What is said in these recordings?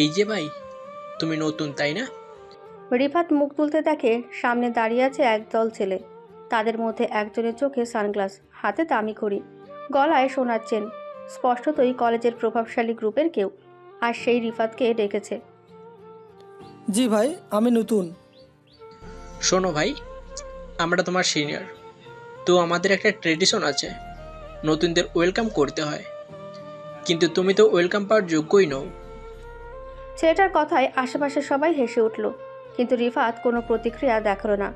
এই যে ভাই, তুমি নতুন তাই না? রিফাত মুখ তুলতে দেখে সামনে দাঁড়িয়ে আছে একদল ছেলে। তাদের মধ্যে একজনের চোখে সানগ্লাস, হাতে দামি ঘড়ি, গলায় সোনার চেন। স্পষ্টতই কলেজের প্রভাবশালী গ্রুপের কেউ। আর সেই রিফাতকে ডেকেছে। জি ভাই, আমি নতুন। শোনো ভাই, আমরা তোমার সিনিয়র, তো আমাদের একটা ট্রেডিশন আছে, নতুনদের ওয়েলকাম করতে হয়। কিন্তু তুমি তো ওয়েলকাম পাওয়ার যোগ্যই নও। ছেলেটার কথায় আশেপাশে সবাই হেসে উঠল, কিন্তু রিফাত কোনো প্রতিক্রিয়া দেখালো না।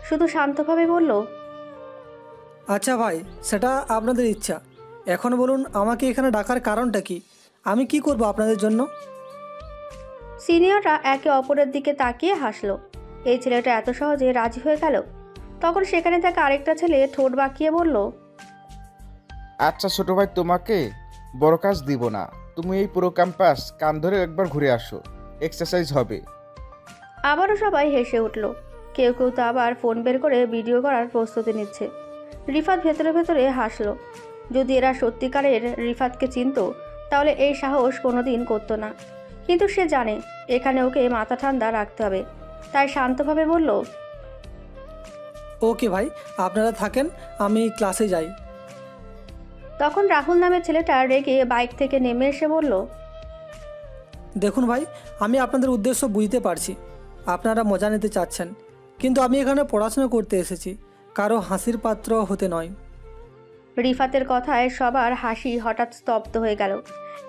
শুধু শান্তভাবে বলল, আচ্ছা ভাই, সেটা আপনাদের ইচ্ছা। এখন বলুন, আমাকে এখানে ডাকার কারণটা কি? আমি কি করব আপনাদের জন্য? সিনিয়ররা একে অপরের দিকে তাকিয়ে হাসলো। এই ছেলেটা এত সহজে রাজি হয়ে গেল। তখন সেখানে থাকা আরেকটা ছেলে ঠোঁট বাঁকিয়ে বলল, আচ্ছা ছোট ভাই, তোমাকে বড় কাজ দিব না। তুমি এই পুরো ক্যাম্পাস কান ধরে একবার ঘুরে আসো, এক্সারসাইজ হবে। আবারও সবাই হেসে উঠল। কেউ কেউ তো আবার ফোন বের করে ভিডিও করার প্রস্তুতি নিচ্ছে। রিফাত ভেতরে ভেতরে হাসলো। যদি এরা সত্যিকারের রিফাতকে চিনতো, তাহলে এই সাহস কোনোদিন করতো না। কিন্তু সে জানে এখানে ওকে মাথা ঠান্ডা রাখতে হবে, তাই শান্তভাবে বলল, ওকে ভাই, আপনারা থাকেন, আমি ক্লাসে যাই। তখন রাহুল নামের ছেলেটা রেগে বাইক থেকে নেমে এসে বলল, দেখুন ভাই, আমি আপনাদের উদ্দেশ্য বুঝতে পারছি। আপনারা মজা নিতে চাচ্ছেন, কিন্তু আমি এখানে পড়াশোনা করতে এসেছি, কারো হাসির পাত্র হতে নয়। রিফাতের কথায় সবার হাসি হঠাৎ স্তব্ধ হয়ে গেল।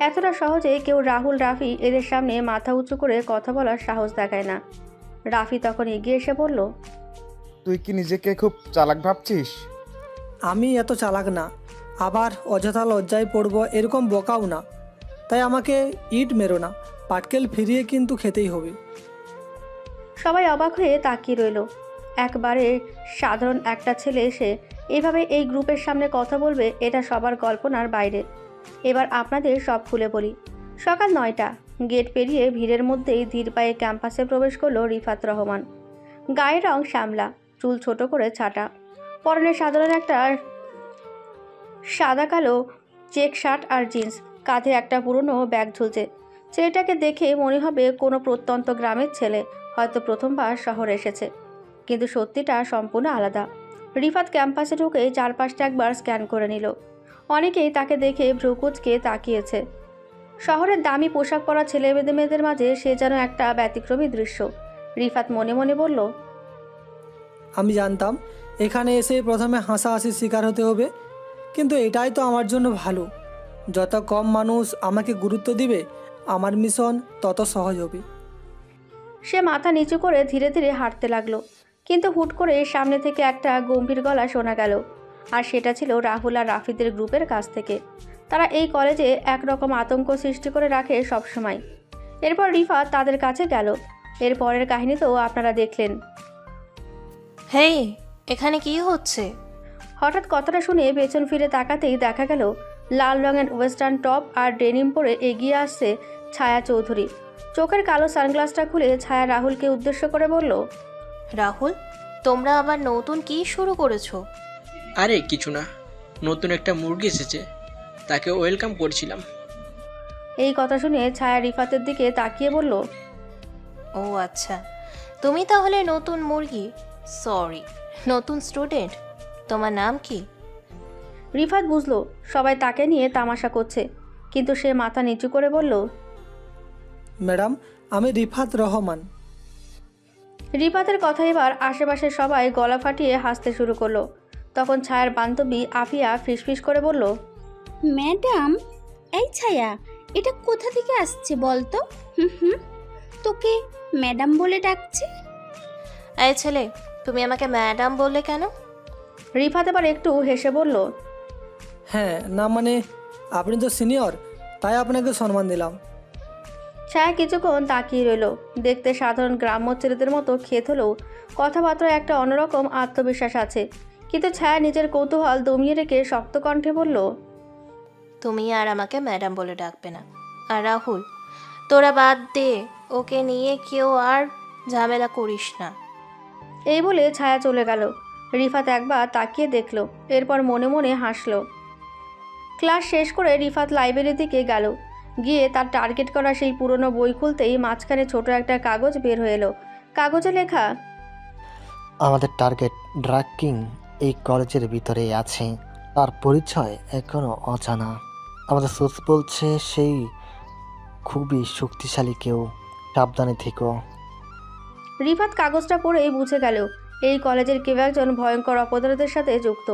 এতটা সহজে কেউ রাহুল রাফি এদের সামনে মাথা উঁচু করে কথা বলার সাহস দেখায় না। রাফি তখন এগিয়ে এসে বলল, তুই কি নিজেকে খুব চালাক ভাবছিস? আমি এত চালাক না, আবার অযথা লজ্জায় পড়ব এরকম বোকাও না। তাই আমাকে ইট মেরো না, পাটকেল ফিরিয়ে কিন্তু খেতেই হবে। সবাই অবাক হয়ে তাকিয়ে রইল। একবারে সাধারণ একটা ছেলে এসে এভাবে এই গ্রুপের সামনে কথা বলবে, এটা সবার কল্পনার বাইরে। এবার আপনাদের সব খুলে বলি। সকাল 9টা, গেট পেরিয়ে ভিড়ের মধ্যেই ধীর পায়ে ক্যাম্পাসে প্রবেশ করলো রিফাত রহমান। গায়ের রং শ্যামলা, চুল ছোট করে ছাটা, পরনে সাধারণ একটা সাদা কালো চেক শার্ট আর জিন্স, কাঁধে একটা পুরনো ব্যাগ ঝুলছে। ছেলেটাকে দেখে মনে হবে কোনো প্রত্যন্ত গ্রামের ছেলে, হয়তো প্রথমবার শহরে এসেছে। কিন্তু সত্যিটা সম্পূর্ণ আলাদা। রিফাত ক্যাম্পাসে ঢুকে চারপাশটা একবার স্ক্যান করে নিল। অনেকেই তাকে দেখে ভ্রুকুচকে তাকিয়েছে। শহরের দামি পোশাক পরা ছেলে মেয়েদের মাঝে সে যেন একটা ব্যতিক্রমী দৃশ্য। রিফাত মনে মনে বলল, আমি জানতাম এখানে এসে প্রথমে হাসাহাসির শিকার হতে হবে, কিন্তু এটাই তো আমার জন্য ভালো। যত কম মানুষ আমাকে গুরুত্ব দিবে, আমার মিশন তত সহজ হবে। সে মাথা নিচু করে ধীরে ধীরে হাঁটতে লাগলো। কিন্তু হুট করে সামনে থেকে একটা গম্ভীর গলা শোনা গেল, আর সেটা ছিল রাহুল আর রাফিদের গ্রুপের কাছ থেকে। তারা এই কলেজে একরকম আতঙ্ক সৃষ্টি করে রাখে সবসময়। এরপর রিফাত তাদের কাছে গেল। এর পরের কাহিনী তো আপনারা দেখলেন। হেই, এখানে কি হচ্ছে? হঠাৎ কথাটা শুনে পেছন ফিরে তাকাতেই দেখা গেল লাল রঙের ওয়েস্টার্ন টপ আর ডেনিম পরে এগিয়ে আসছে ছায়া চৌধুরী। চোখের কালো সানগ্লাসটা খুলে ছায়া রাহুলকে উদ্দেশ্য করে বলল, রাহুল, তোমরা আবার নতুন কি শুরু করেছো? আরে কিছু না, নতুন একটা মুরগি এসেছে, তাকে ওয়েলকাম করছিলাম। এই কথা শুনে ছায়া রিফাতের দিকে তাকিয়ে বলল, ও আচ্ছা, তুমি তাহলে নতুন মুরগি, সরি, নতুন স্টুডেন্ট। তোমার নাম কি? রিফাত বুঝলো সবাই তাকে নিয়ে তামাশা করছে, কিন্তু সে মাথা নিচু করে বলল, ম্যাডাম, আমি রিফাত রহমান। রিফাতের কথা এবার আশেপাশের সবাই গলা ফাটিয়ে হাসতে শুরু করলো। তখন ছায়ার বান্ধবী আফিয়া ফিসফিস করে বলল, ম্যাডাম, এই ছায়া, এটা কোথা থেকে আসছে বলতো? হুম হুম, তোকে ম্যাডাম বলে ডাকছে। এই ছেলে, তুমি আমাকে ম্যাডাম বললে কেন? রিফাত এবার একটু হেসে বলল, হ্যাঁ, না মানে আপনি তো সিনিয়র, তাই আপনাকে সম্মান দিলাম। ছায়া কিছুক্ষণ তাকিয়ে রইল। দেখতে সাধারণ গ্রাম্য ছেলেদের মতো ক্ষেত হলেও কথাবার্তায় একটা অন্যরকম আত্মবিশ্বাস আছে। কিন্তু ছায়া নিজের কৌতূহল দমিয়ে রেখে শক্ত কণ্ঠে বলল, তুমি আর আমাকে ম্যাডাম বলে ডাকবে না। আর রাহুল, তোরা বাদ দে, ওকে নিয়ে কেউ আর ঝামেলা করিস না। এই বলে ছায়া চলে গেল। রিফাত একবার তাকিয়ে দেখল, এরপর মনে মনে হাসল। ক্লাস শেষ করে রিফাত লাইব্রেরির দিকে গেল। গিয়ে তার টার্গেট করা সেই পুরনো বই খুলতেই মাঝখানে ছোট একটা কাগজ বের হয়ে এলো। কাগজে লেখা, আমাদের টার্গেট ড্রাগ কিং এই কলেজের ভিতরেই আছে, তার পরিচয় এখনো অজানা। আমাদের সোর্স বলছে সেই খুবই শক্তিশালী কেউ, সাবধানে থেকো। রিফাত কাগজটা পড়েই বুঝে গেল এই কলেজের কেউ একজন ভয়ঙ্কর অপরাধের সাথে যুক্ত।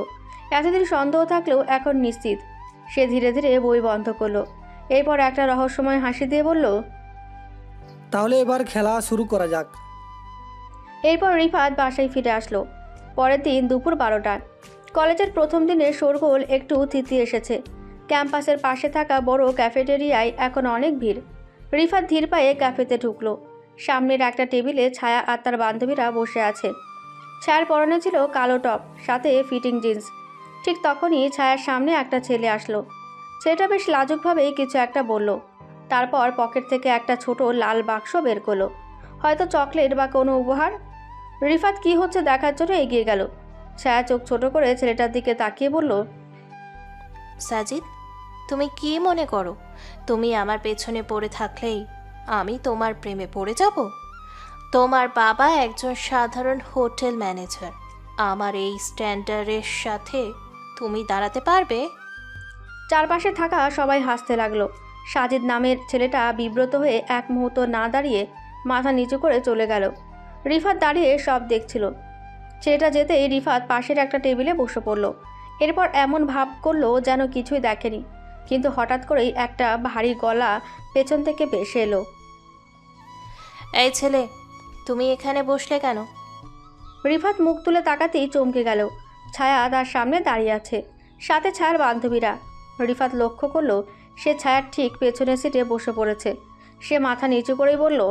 এতদিন সন্দেহ থাকলেও এখন নিশ্চিত। সে ধীরে ধীরে বই বন্ধ করলো। এরপর একটা রহস্যময় হাসি দিয়ে বলল, তাহলে এবার খেলা শুরু করা যাক। এরপর রিফাত বাসায় ফিরে আসলো। পরের দিন দুপুর 12টা। কলেজের প্রথম দিনের শোরগোল একটু থিতিয়ে এসেছে। ক্যাম্পাসের পাশে থাকা বড় ক্যাফেটেরিয়ায় এখন অনেক ভিড়। রিফাত ধীর পায়ে ক্যাফেতে ঢুকলো। সামনের একটা টেবিলে ছায়া আর তার বান্ধবীরা বসে আছে। ছায়ার পরনে ছিল কালো টপ, সাথে ফিটিং জিন্স। ঠিক তখনই ছায়ার সামনে একটা ছেলে আসলো। ছেলেটা বেশ লাজুকভাবেই কিছু একটা বলল। তারপর পকেট থেকে একটা ছোট লাল বাক্স বের করলো, হয়তো চকলেট বা কোনো উপহার। রিফাত কি হচ্ছে দেখার জন্য এগিয়ে গেল। ছায়া চোখ ছোট করে ছেলেটার দিকে তাকিয়ে বলল, সাজিদ, তুমি কি মনে করো তুমি আমার পেছনে পড়ে থাকলেই আমি তোমার প্রেমে পড়ে যাব? তোমার বাবা একজন সাধারণ হোটেল ম্যানেজার। আমার এই স্ট্যান্ডার্ডের সাথে তুমি দাঁড়াতে পারবে? চারপাশে থাকা সবাই হাসতে লাগলো। সাজিদ নামের ছেলেটা বিব্রত হয়ে এক মুহূর্ত না দাঁড়িয়ে মাথা নিচু করে চলে গেল। রিফাত দাঁড়িয়ে সব দেখছিল। ছেলেটা যেতেই রিফাত পাশের একটা টেবিলে বসে পড়ল। এরপর এমন ভাব করলো যেন কিছুই দেখেনি। কিন্তু হঠাৎ করেই একটা ভারী গলা পেছন থেকে ভেসে এলো। এই ছেলে, তুমি এখানে বসলে কেন? রিফাত মুখ তুলে তাকাতেই চমকে গেল। ছায়া তার সামনে দাঁড়িয়ে আছে, সাথে ছায়ার বান্ধবীরা। রিফাত লক্ষ্য করলো সে ছায়ার ঠিক পেছনের সিটে বসে পড়েছে। সে মাথা নিচু করেই বলল,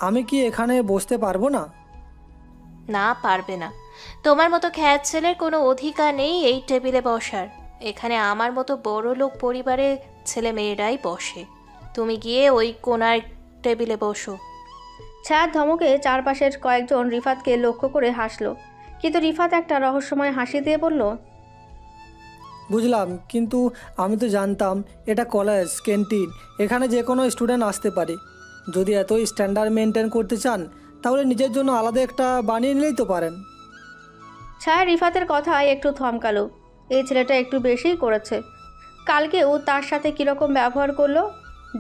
আমি কি এখানে বসতে পারবো না? না, পারবে না। তোমার মতো খ্যাত ছেলের কোনো অধিকার নেই এই টেবিলে বসার। এখানে আমার মতো বড় লোক পরিবারের ছেলে মেয়েরাই বসে। তুমি গিয়ে ওই কোনার টেবিলে বসো। ছায়ার ধমকে চারপাশের কয়েকজন রিফাতকে লক্ষ্য করে হাসলো। কিন্তু রিফাত একটা রহস্যময় হাসি দিয়ে বলল, বুঝলাম, কিন্তু আমি তো জানতাম এটা কলেজ ক্যান্টিন, এখানে যে কোনো স্টুডেন্ট আসতে পারে। যদি এতই স্ট্যান্ডার্ড মেনটেন করতে চান তাহলে নিজের জন্য আলাদা একটা বানিয়ে নিলেই তো পারেন। ছায়া রিফাতের কথায় একটু থমকালো। এই ছেলেটা একটু বেশিই করেছে। কালকেও তার সাথে কীরকম ব্যবহার করলো।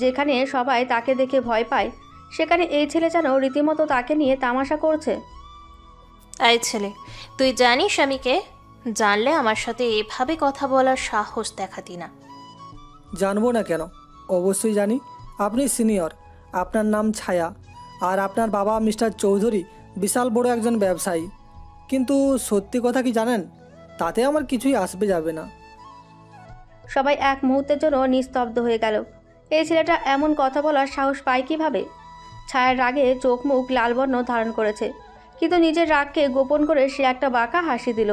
যেখানে সবাই তাকে দেখে ভয় পায়, সেখানে এই ছেলে যেন রীতিমতো তাকে নিয়ে তামাশা করছে। এই ছেলে, তুই জানিস আমি কে? জানলে আমার সাথে এভাবে কথা বলার সাহস দেখাতি না। জানবো না কেন, অবশ্যই জানি। আপনি সিনিয়র, আপনার নাম ছায়া, আর আপনার বাবা মিস্টার চৌধুরী বিশাল বড় একজন ব্যবসায়ী। কিন্তু সত্যি কথা কি জানেন, তাতে আমার কিছুই আসবে যাবে না। সবাই এক মুহূর্তের জন্য নিস্তব্ধ হয়ে গেল। এই ছেলেটা এমন কথা বলার সাহস পায় কিভাবে? ছায়ার রাগে চোখ মুখ লাল বর্ণ ধারণ করেছে, কিন্তু নিজের রাগকে গোপন করে সে একটা বাঁকা হাসি দিল।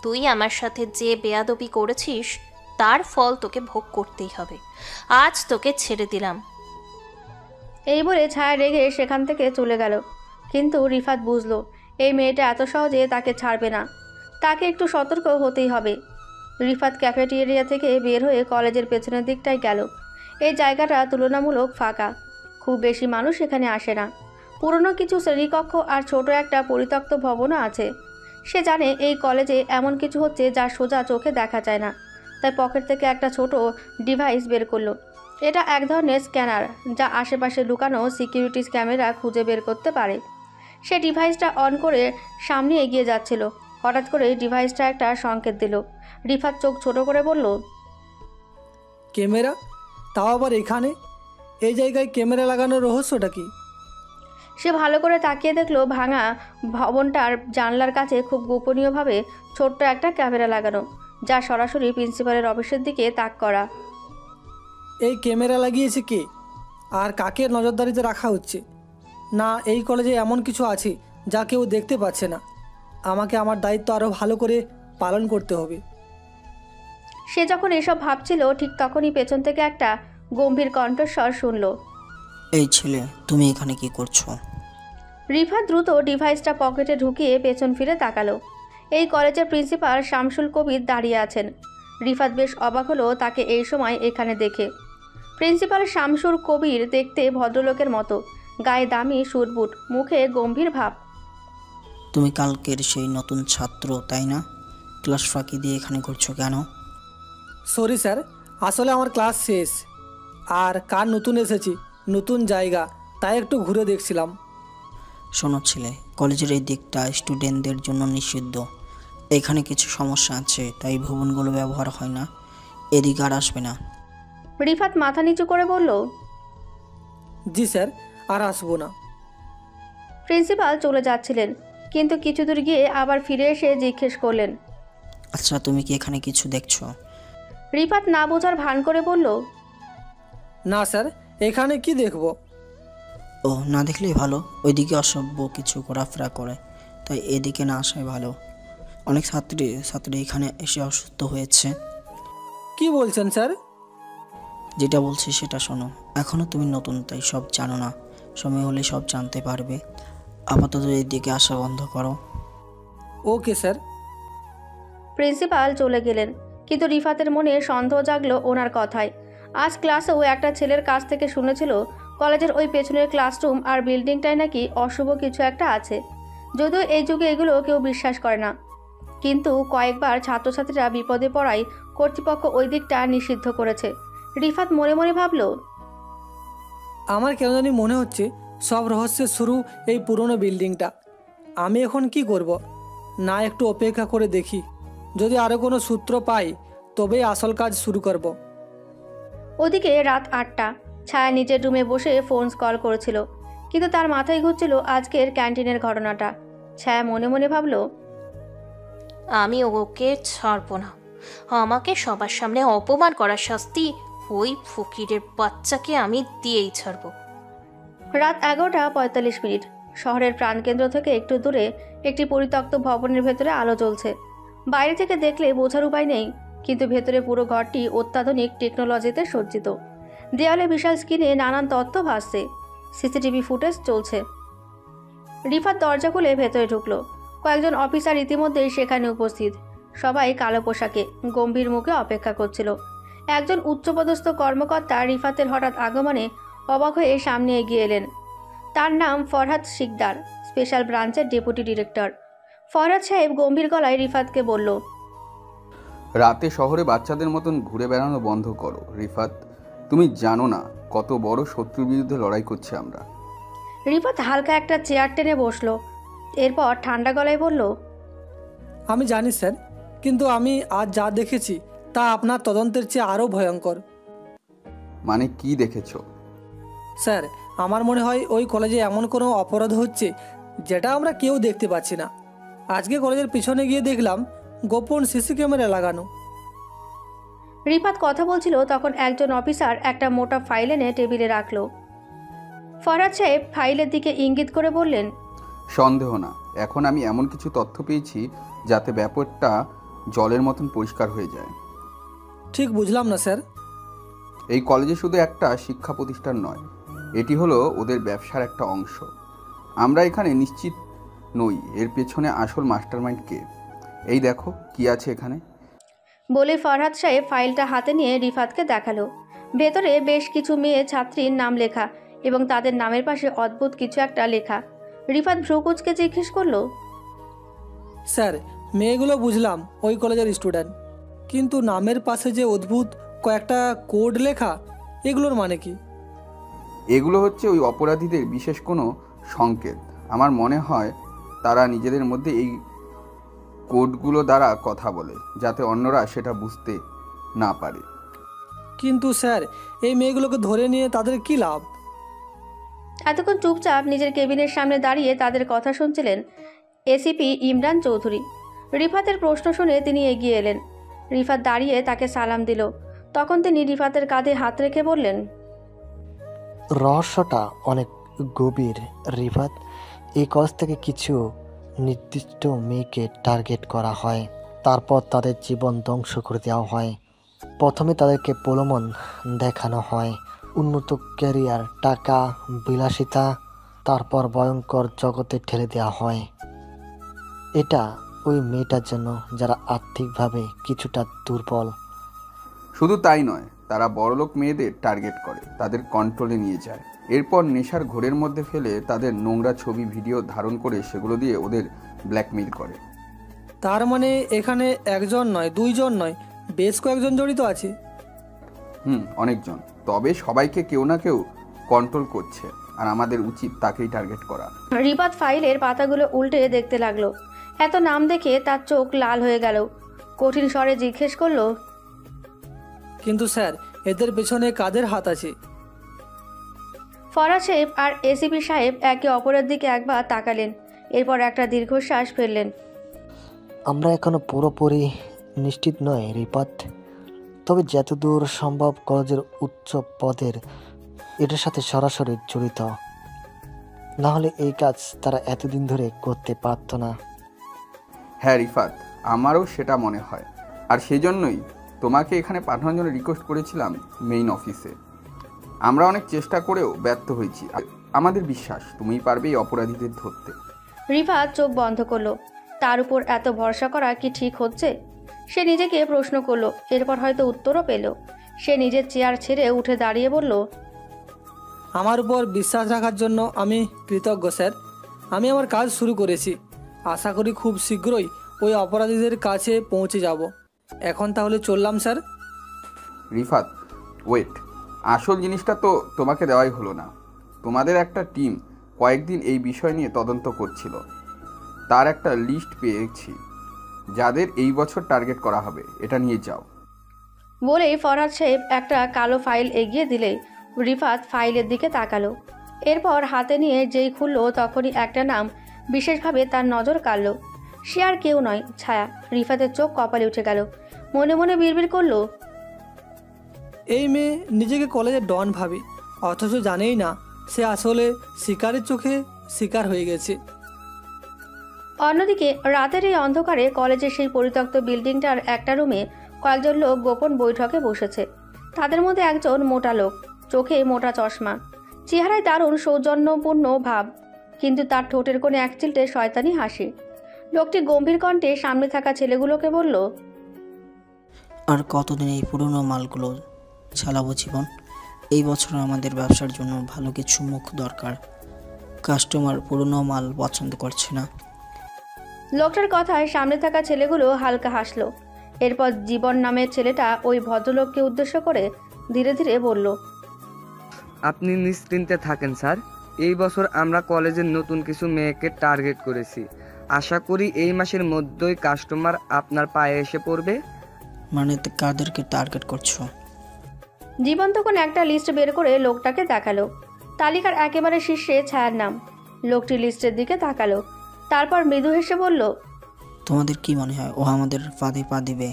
তুই আমার সাথে যে বেয়াদবি করেছিস তার ফল তোকে ভোগ করতেই হবে। আজ তোকে ছেড়ে দিলাম। এই বলে ছায়া রেগে সেখান থেকে চলে গেল। কিন্তু রিফাত বুঝলো এই মেয়েটা এত সহজে তাকে ছাড়বে না। তাকে একটু সতর্ক হতেই হবে। রিফাত ক্যাফেটেরিয়া থেকে বের হয়ে কলেজের পেছনের দিকটায় গেল। এই জায়গাটা তুলনামূলক ফাঁকা, খুব বেশি মানুষ এখানে আসে না। পুরনো কিছু শ্রেণীকক্ষ আর ছোট একটা পরিত্যক্ত ভবনও আছে। সে জানে এই কলেজে এমন কিছু হচ্ছে যা সোজা চোখে দেখা যায় না। তাই পকেট থেকে একটা ছোট ডিভাইস বের করলো। এটা এক ধরনের স্ক্যানার, যা আশেপাশে লুকানো সিকিউরিটি ক্যামেরা খুঁজে বের করতে পারে। সে ডিভাইসটা অন করে সামনে এগিয়ে যাচ্ছিল। হঠাৎ করে ডিভাইসটা একটা সংকেত দিল। রিফাত চোখ ছোট করে বলল, ক্যামেরা? তাও আবার এখানে? এই জায়গায় ক্যামেরা লাগানোর রহস্যটা কি? সে ভালো করে তাকিয়ে দেখলো ভাঙা ভবনটার জানলার কাছে খুব গোপনীয়ভাবে ছোট্ট একটা ক্যামেরা লাগানো, যা সরাসরি প্রিন্সিপালের অফিসের দিকে তাক করা। এই ক্যামেরা লাগিয়েছে কে, আর কাকে নজরদারিতে রাখা হচ্ছে? না, এই কলেজে এমন কিছু আছে যা কেউ দেখতে পাচ্ছে না। আমাকে আমার দায়িত্ব আরও ভালো করে পালন করতে হবে। সে যখন এসব ভাবছিল, ঠিক তখনই পেছন থেকে একটা গম্ভীর কণ্ঠস্বর শুনল, এই ছেলে, তুমি এখানে কি করছো? রিফাত দ্রুত ডিভাইসটা পকেটে ঢুকিয়ে পেছন ফিরে তাকালো। এই কলেজের প্রিন্সিপাল শামসুল কবির দাঁড়িয়ে আছেন। রিফাত বেশ অবাক হলো তাকে এই সময় এখানে দেখে। প্রিন্সিপাল শামসুর কবির দেখতে ভদ্রলোকের মতো, গায়ে দামি সুটবুট, মুখে গম্ভীর ভাব। তুমি কালকের সেই নতুন ছাত্র তাই না? ক্লাস ফাঁকি দিয়ে এখানে করছো কেন? সরি স্যার, আসলে আমার ক্লাস শেষ আর কার নতুন এসেছি, নতুন জায়গা, তাই একটু ঘুরে দেখছিলাম। শোনো ছেলে, কলেজের এই দিকটা স্টুডেন্টদের জন্য নিষিদ্ধ। এখানে কিছু সমস্যা আছে, তাই ভবনগুলো ব্যবহার হয় না। এদিকে আর আসবে না। রিফাত মাথা নিচু করে বলল, জি স্যার, আর আসবো না। প্রিন্সিপাল চলে যাচ্ছিলেন, কিন্তু কিছু দূর গিয়ে আবার ফিরে এসে জিজ্ঞেস করলেন, আচ্ছা তুমি কি এখানে কিছু দেখছো? রিফাত না বোঝার ভান করে বলল, না স্যার, এখানে কি দেখব? ও, না দেখলেই ভালো। ওইদিকে অসভ্য কিছু ঘোরাফেরা করে, তাই এদিকে না আসাই ভালো। অনেক ছাত্রী এখানে এসে অসুস্থ হয়েছে। কি বলছেন স্যার? যেটা বলছি সেটা শোনো। এখনও তুমি নতুন, তাই সব জানো না। সময় হলে সব জানতে পারবে। আপাতত এদিকে আসা বন্ধ করো। Okay sir. প্রিন্সিপাল চলে গেলেন, কিন্তু রিফাতের মনে সন্দেহ জাগলো ওনার কথায়। আজ ক্লাসেও একটা ছেলের কাছ থেকে শুনেছিল কলেজের ওই পেছনের ক্লাসরুম আর বিল্ডিংটায় নাকি অশুভ কিছু একটা আছে। যদিও এই যুগে এগুলো কেউ বিশ্বাস করে না, কিন্তু কয়েকবার ছাত্রছাত্রীরা বিপদে পড়ায় কর্তৃপক্ষ ওই দিকটা নিষিদ্ধ করেছে। রিফাত মনে মনে ভাবল, আমার কেন জানি মনে হচ্ছে সব রহস্যের শুরু এই পুরনো বিল্ডিংটা। আমি এখন কি করব? না একটু অপেক্ষা করে দেখি, যদি আরও কোনো সূত্র পাই তবেই আসল কাজ শুরু করব। ওদিকে রাত 8টা। ছায়া নিজের রুমে বসে ফোন কল করেছিল, কিন্তু তার মাথায় ঘুরছিল আজকের ক্যান্টিনের ঘটনাটা। ছায়া মনে মনে ভাবল, আমি ওকে ছাড়বো না। আমাকে সবার সামনে অপমান করার শাস্তি ওই ফকিরের বাচ্চাকে আমি দিয়েই ছাড়বো। রাত 11:45। শহরের প্রাণকেন্দ্র থেকে একটু দূরে একটি পরিত্যক্ত ভবনের ভেতরে আলো জ্বলছে। বাইরে থেকে দেখলে বোঝার উপায় নেই, কিন্তু ভেতরে পুরো ঘরটি অত্যাধুনিক টেকনোলজিতে সজ্জিত। দেয়ালে বিশাল স্ক্রিনে নানান তথ্য ভাসছে, সিসিটিভি ফুটেজ চলছে। রিফাত দরজা খুলে ভেতরে ঢুকলো। কয়েকজন অফিসার ইতিমধ্যেই সেখানে উপস্থিত, সবাই কালো পোশাকে, গম্ভীর মুখে অপেক্ষা করছিল। একজন উচ্চপদস্থ কর্মকর্তা রিফাতের হঠাৎ আগমনে অবাক হয়ে সামনে এগিয়ে এলেন। তার নাম ফরহাদ শিকদার, স্পেশাল ব্রাঞ্চের ডেপুটি ডিরেক্টর। ফরহাদ সাহেব গম্ভীর গলায় রিফাতকে বলল, রাতে শহরে বাচ্চাদের মতন ঘুরে বেড়ানো বন্ধ করো রিফাত। তুমি জানো না কত বড় শত্রুর বিরুদ্ধে লড়াই করছি আমরা। রিফাত হালকা একটা চেয়ার টেনে বসলো, এরপর ঠান্ডা গলায় বলল, আমি জানি স্যার, কিন্তু আমি আজ যা দেখেছি তা আপনার তদন্তের চেয়ে আরও ভয়ঙ্কর। মানে কি দেখেছো? স্যার, আমার মনে হয় ওই কলেজে এমন কোনো অপরাধ হচ্ছে যেটা আমরা কেউ দেখতে পাচ্ছি না। আজকে কলেজের পিছনে গিয়ে দেখলাম গোপন সিসি ক্যামেরা লাগানো। রিফাত কথা বলছিল তখন একজন অফিসার একটা মোটা ফাইল এনে টেবিলে রাখলো। ফরহাদ সাহেব ফাইলের দিকে ইঙ্গিত করে বললেন, সন্দেহ না, এখন আমি এমন কিছু তথ্য পেয়েছি যাতে ব্যাপারটা জলের মতন পরিষ্কার হয়ে যায়। ঠিক বুঝলাম না স্যার। এই কলেজে শুধু একটা শিক্ষা প্রতিষ্ঠান নয়, এটি হলো ওদের ব্যবসার একটা অংশ। আমরা এখানে নিশ্চিত নই এর পেছনে আসল মাস্টারমাইন্ড কে। এই দেখো কি আছে এখানে। বলে ফরহাদ সাহেব ফাইলটা হাতে নিয়ে রিফাতকে দেখালো। ভেতরে বেশ কিছু মেয়ে ছাত্রীর নাম লেখা এবং তাদের নামের পাশে অদ্ভুত কিছু একটা লেখা। রিফাত ভ্রুকুচকে জিজ্ঞেস করলো, স্যার, মেয়েগুলো বুঝলাম ওই কলেজের স্টুডেন্ট, কিন্তু নামের পাশে যে অদ্ভুত কয়েকটা কোড লেখা, এগুলোর মানে কি? এগুলো হচ্ছে ওই অপরাধীদের বিশেষ কোনো সংকেত। আমার মনে হয় তারা নিজেদের মধ্যে এই কোডগুলো দ্বারা কথা বলে, যাতে অন্যরা সেটা বুঝতে না পারে। কিন্তু স্যার, এই মেয়েগুলোকে ধরে নিয়ে তাদের কি লাভ? এতক্ষণ চুপচাপ নিজের কেবিনের সামনে দাঁড়িয়ে তাদের কথা শুনছিলেন এসিপি ইমরান চৌধুরী। রিফাতের প্রশ্ন শুনে তিনি এগিয়ে এলেন। রিফাত দাঁড়িয়ে তাকে সালাম দিল। তখন তিনি রিফাতের কাঁধে হাত রেখে বললেন, রহস্যটা অনেক গভীর রিফাত। এই কলেজ থেকে কিছু নির্দিষ্ট মেয়েকে টার্গেট করা হয়, তারপর তাদের জীবন ধ্বংস করে দেওয়া হয়। প্রথমে তাদেরকে প্রলোভন দেখানো হয়, উন্নত ক্যারিয়ার, টাকা, বিলাসিতা, তারপর ভয়ঙ্কর জগতে ঠেলে দেওয়া হয়। এটা ওই মেয়েটার জন্য যারা আর্থিকভাবে কিছুটা দুর্বল শুধু তাই নয়, তারা বড়লোক মেয়েদের টার্গেট করে, তাদের কন্ট্রোলে নিয়ে যায়, এরপর নেশার ঘোরের মধ্যে ফেলে তাদের নোংরা ছবি ভিডিও ধারণ করে সেগুলো দিয়ে ওদের ব্ল্যাকমেইল করে। তার মানে এখানে একজন নয়, দুইজন নয়, বেশ কয়েকজন জড়িত আছে। অনেকজন। তবে সবাইকে কেউ না কেউ কন্ট্রোল করছে, আর আমাদের উচিত তাকেই টার্গেট করা। রিপাত ফাইলের পাতাগুলো উল্টে দেখতে লাগলো। এত নাম দেখে তার চোখ লাল হয়ে গেল। কঠিন স্বরে জিজ্ঞেস করলো, কিন্তু স্যার, এদের পেছনে কাদের হাত আছে? ফরাজ সাহেব আর এসিপি সাহেব একে অপরের দিকে একবার তাকালেন, এরপর একটা দীর্ঘশ্বাস ফেললেন। আমরা এখনো পুরোপুরি নিশ্চিত নয় রিপাত, তবে যতদূর সম্ভব কলেজের উচ্চ পদের এটার সাথে সরাসরি জড়িত, না হলে এই কাজ তারা এতদিন ধরে করতে পারত না। হ্যাঁ রিফাত, আমারও সেটা মনে হয়, আর সেই জন্যই তোমাকে এখানে পাঠানোর জন্য রিকোয়েস্ট করেছিলাম মেইন অফিসে। আমরা অনেক চেষ্টা করেও ব্যর্থ হয়েছি, আমাদের বিশ্বাস তুমিই পারবে এই অপরাধীদের ধরতে। রিফাত চোখ বন্ধ করলো। তার উপর এত ভরসা করা কি ঠিক হচ্ছে? সে নিজেকে প্রশ্ন করলো, এরপর হয়তো উত্তরও পেল। সে নিজের চেয়ার ছেড়ে উঠে দাঁড়িয়ে বলল, আমার উপর বিশ্বাস রাখার জন্য আমি কৃতজ্ঞ স্যার। আমি আমার কাজ শুরু করেছি, আশা করি খুব শীঘ্রই ওই অপরাধীদের কাছে পৌঁছে যাব। এখন তাহলে চললাম স্যার। রিফাত, ওয়েট, আসল জিনিসটা তো তোমাকে দেওয়াই হলো না। তোমাদের একটা টিম কয়েকদিন এই বিষয় নিয়ে তদন্ত করছিল, তার একটা লিস্ট পেয়েছি যাদের এই বছর টার্গেট করা হবে, এটা নিয়ে যাও। বলেই ফরহাদ সাহেব একটা কালো ফাইল এগিয়ে দিলে রিফাত ফাইলের দিকে তাকালো। এরপর হাতে নিয়ে যেই খুললো তখনই একটা নাম বিশেষভাবে তার নজর কাড়ল। সে আর কেউ নয়, ছায়া। রিফাতের চোখ কপালে উঠে গেল। মনে মনে বিড়বিড় করলো, এই মেয়ে নিজেকে কলেজের ডন ভাবে, অথচ জানেই না সে আসলে শিকারের চোখে শিকার হয়ে গেছে। অন্যদিকে রাতের এই অন্ধকারে কলেজের সেই পরিত্যক্ত বিল্ডিংটার একটা রুমে কয়েকজন লোক গোপন বৈঠকে বসেছে। তাদের মধ্যে একজন মোটা লোক, চোখে মোটা চশমা, চেহারায় দারুণ সৌজন্যপূর্ণ ভাব, কিন্তু তার ঠোঁটের কোণে এক চিলটে শয়তানি হাসি। লোকটি গম্ভীর কণ্ঠে সামনে থাকা ছেলেগুলোকে বলল, আর কতদিন এই পুরনো মালগুলো চালাবো জীবন? এই বছর আমাদের ব্যবসার জন্য ভালো কিছু মুখ দরকার। কাস্টমার পুরনো মাল পছন্দ করছে না। লোকটার কথায় সামনে থাকা ছেলেগুলো হালকা হাসলো। এরপর জীবন নামের ছেলেটা ওই ভদ্রলোককে উদ্দেশ্য করে ধীরে ধীরে বলল, আপনি নিশ্চিন্তে থাকেন স্যার, এই বছর আমরা কলেজের নতুন কিছু মেয়েকে টার্গেট করেছি। আশা করি এই মাসের মধ্যেই কাস্টমার আপনার পায়ে এসে পড়বে। মানে কাদেরকে টার্গেট করছো? জীবন তখন একটা লিস্ট বের করে লোকটাকে দেখালো। তালিকার একেবারে শীর্ষে ছায়ার নাম। লোকটি লিস্টের দিকে তাকালো, তারপর মৃদু হেসে বলল, তোমাদের কি মনে হয় ও আমাদের ফাঁদে পা দিবে?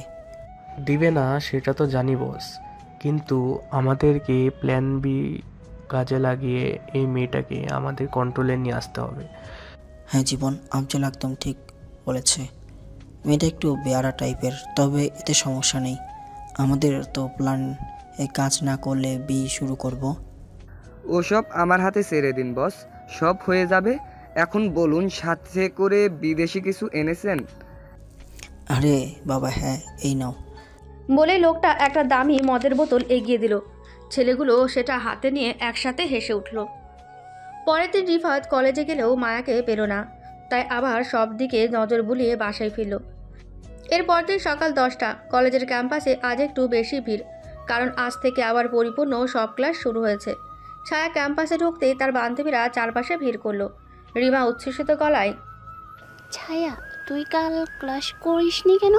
দিবে না সেটা তো জানি বস, কিন্তু আমাদেরকে প্ল্যান বি কাজে লাগিয়ে এই মেয়েটাকে আমাদের কন্ট্রোলে নিয়ে আসতে হবে। হ্যাঁ জীবন, আফজল একদম ঠিক বলেছে। মেয়েটা একটু বেয়ারা টাইপের, তবে এতে সমস্যা নেই। আমাদের তো প্ল্যান এই কাজ না করলে বি শুরু করব। ওসব আমার হাতে ছেড়ে দিন বস, সব হয়ে যাবে। এখন বলুন, সাথে করে বিদেশি কিছু এনেছেন? আরে বাবা হ্যাঁ, এই নাও। বলে লোকটা একটা দামি মদের বোতল এগিয়ে দিল। ছেলেগুলো সেটা হাতে নিয়ে একসাথে হেসে উঠল। পরের দিন রিফাত কলেজে গেলেও মায়াকে পেল না, তাই আবার সব দিকে নজর বুলিয়ে বাসায় ফিরল। এরপর দিন সকাল 10টা। কলেজের ক্যাম্পাসে আজ একটু বেশি ভিড়, কারণ আজ থেকে আবার পরিপূর্ণ সব ক্লাস শুরু হয়েছে। ছায়া ক্যাম্পাসে ঢুকতেই তার বান্ধবীরা চারপাশে ভিড় করলো। রিমা উচ্ছ্বসিত গলায়, ছায়া, তুই কাল ক্লাস করিসনি কেন?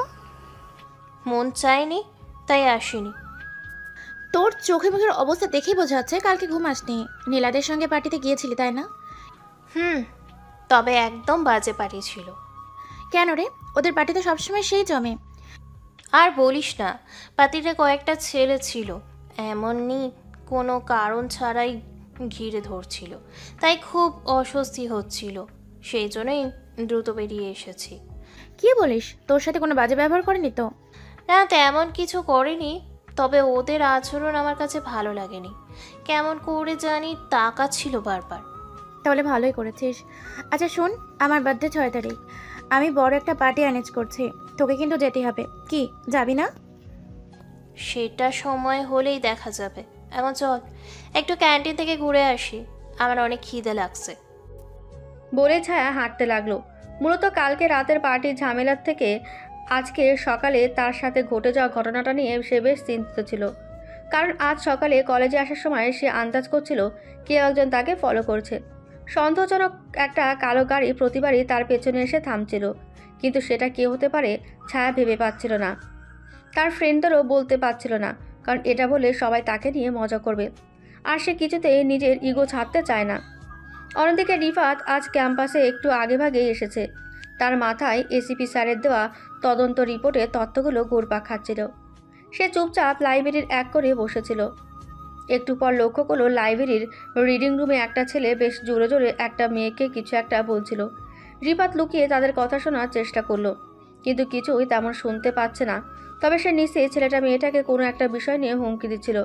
মন চায়নি, তাই আসিনি। তোর চোখে মুখের অবস্থা দেখেই বোঝা যাচ্ছে কালকে ঘুমাসনি। নীলাদের সঙ্গে পার্টিতে গিয়েছিলি তাই না? তবে একদম বাজে পার্টি ছিল। কেন রে? ওদের পার্টিতে সবসময় সেই জমে। আর বলিস না, পার্টিতে কয়েকটা ছেলে ছিল, এমনই কোনো কারণ ছাড়াই ঘিরে ধরছিল, তাই খুব অস্বস্তি হচ্ছিল। সেই জন্যই দ্রুত বেরিয়ে এসেছি। কি বলিস? তোর সাথে কোনো বাজে ব্যবহার করেনি তো? না, তেমন কিছু করেনি, তবে ওদের আচরণ আমার কাছে ভালো লাগেনি। কেমন করে জানি তাকাচ্ছিল বারবার। তাহলে ভালোই করেছিস। আচ্ছা শোন, আমার বার্থডে 6 তারিখ। আমি বড় একটা পার্টি অ্যারেঞ্জ করছি, তোকে কিন্তু যেতে হবে। কি, যাবি না? সেটা সময় হলেই দেখা যাবে। এখন চল একটু ক্যান্টিন থেকে ঘুরে আসি, আমার অনেক খিদে লাগছে। বলে ছায়া হাঁটতে লাগলো। মূলত কালকে রাতের পার্টির ঝামেলার থেকে আজকে সকালে তার সাথে ঘটে যাওয়া ঘটনাটা নিয়ে সে বেশ চিন্তিত ছিল। কারণ আজ সকালে কলেজে আসার সময় সে আন্দাজ করছিল কেউ একজন তাকে ফলো করছে। সন্দেহজনক একটা কালো গাড়ি প্রতিবারই তার পেছনে এসে থামছিল, কিন্তু সেটা কে হতে পারে ছায়া ভেবে পাচ্ছিল না। তার ফ্রেন্ডদেরও বলতে পারছিল না, কারণ এটা বলে সবাই তাকে নিয়ে মজা করবে, আর সে কিছুতেই নিজের ইগো ছাড়তে চায় না। অন্যদিকে রিফাত আজ ক্যাম্পাসে একটু আগেভাগেই এসেছে। তার মাথায় এসিপি স্যারের দেওয়া তদন্ত রিপোর্টে তথ্যগুলো ঘুরপাক খাচ্ছিল। সে চুপচাপ লাইব্রেরির এক করে বসেছিল। একটু পর লক্ষ্য করলো লাইব্রেরির রিডিং রুমে একটা ছেলে বেশ জোরে জোরে একটা মেয়েকে কিছু একটা বলছিল। রিফাত লুকিয়ে তাদের কথা শোনার চেষ্টা করলো, কিন্তু কিছুই তেমন শুনতে পাচ্ছে না। তবে সে নিশ্চয়ই ছেলেটা মেয়েটাকে কোনো একটা বিষয় নিয়ে হুমকি দিচ্ছিল,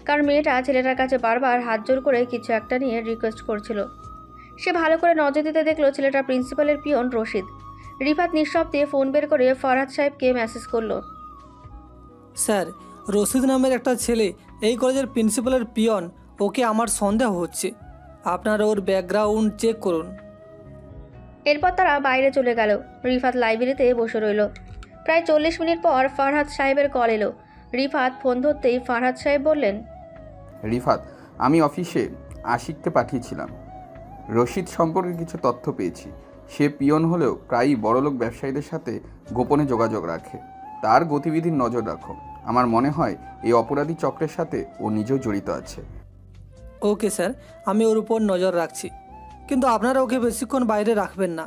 কারণ মেয়েটা ছেলেটার কাছে বারবার হাত জোর করে কিছু একটা নিয়ে রিকোয়েস্ট করছিল। সে ভালো করে নজর দিতে দেখলো ছেলেটা প্রিন্সিপালের পিয়ন রশিদ। রিফাত নিঃশব্দে ফোন বের করে ফরহাদ সাহেবকে মেসেজ করলো। স্যার, রশিদ নামের একটা ছেলে এই কলেজের প্রিন্সিপালের পিয়ন, ওকে আমার সন্দেহ হচ্ছে, আপনারা ওর ব্যাকগ্রাউন্ড চেক করুন। এরপর তারা বাইরে চলে গেল। রিফাত লাইব্রেরিতে বসে রইল। প্রায় 40 মিনিট পর ফরহাদ সাহেবের কল এলো। রিফাত ফোন ধরতেই ফরহাদ সাহেব বললেন, রিফাত, আমি অফিসে আশিককে পাঠিয়েছিলাম। রশিদ সম্পর্কে কিছু তথ্য পেয়েছি। সে পিয়ন হলেও প্রায়ই বড়লোক ব্যবসায়ীদের সাথে গোপনে যোগাযোগ রাখে। তার গতিবিধির নজর রাখো। আমার মনে হয় এই অপরাধী চক্রের সাথে ও নিজেও জড়িত আছে। ওকে স্যার, আমি ওর উপর নজর রাখছি, কিন্তু আপনারা ওকে বেশিক্ষণ বাইরে রাখবেন না।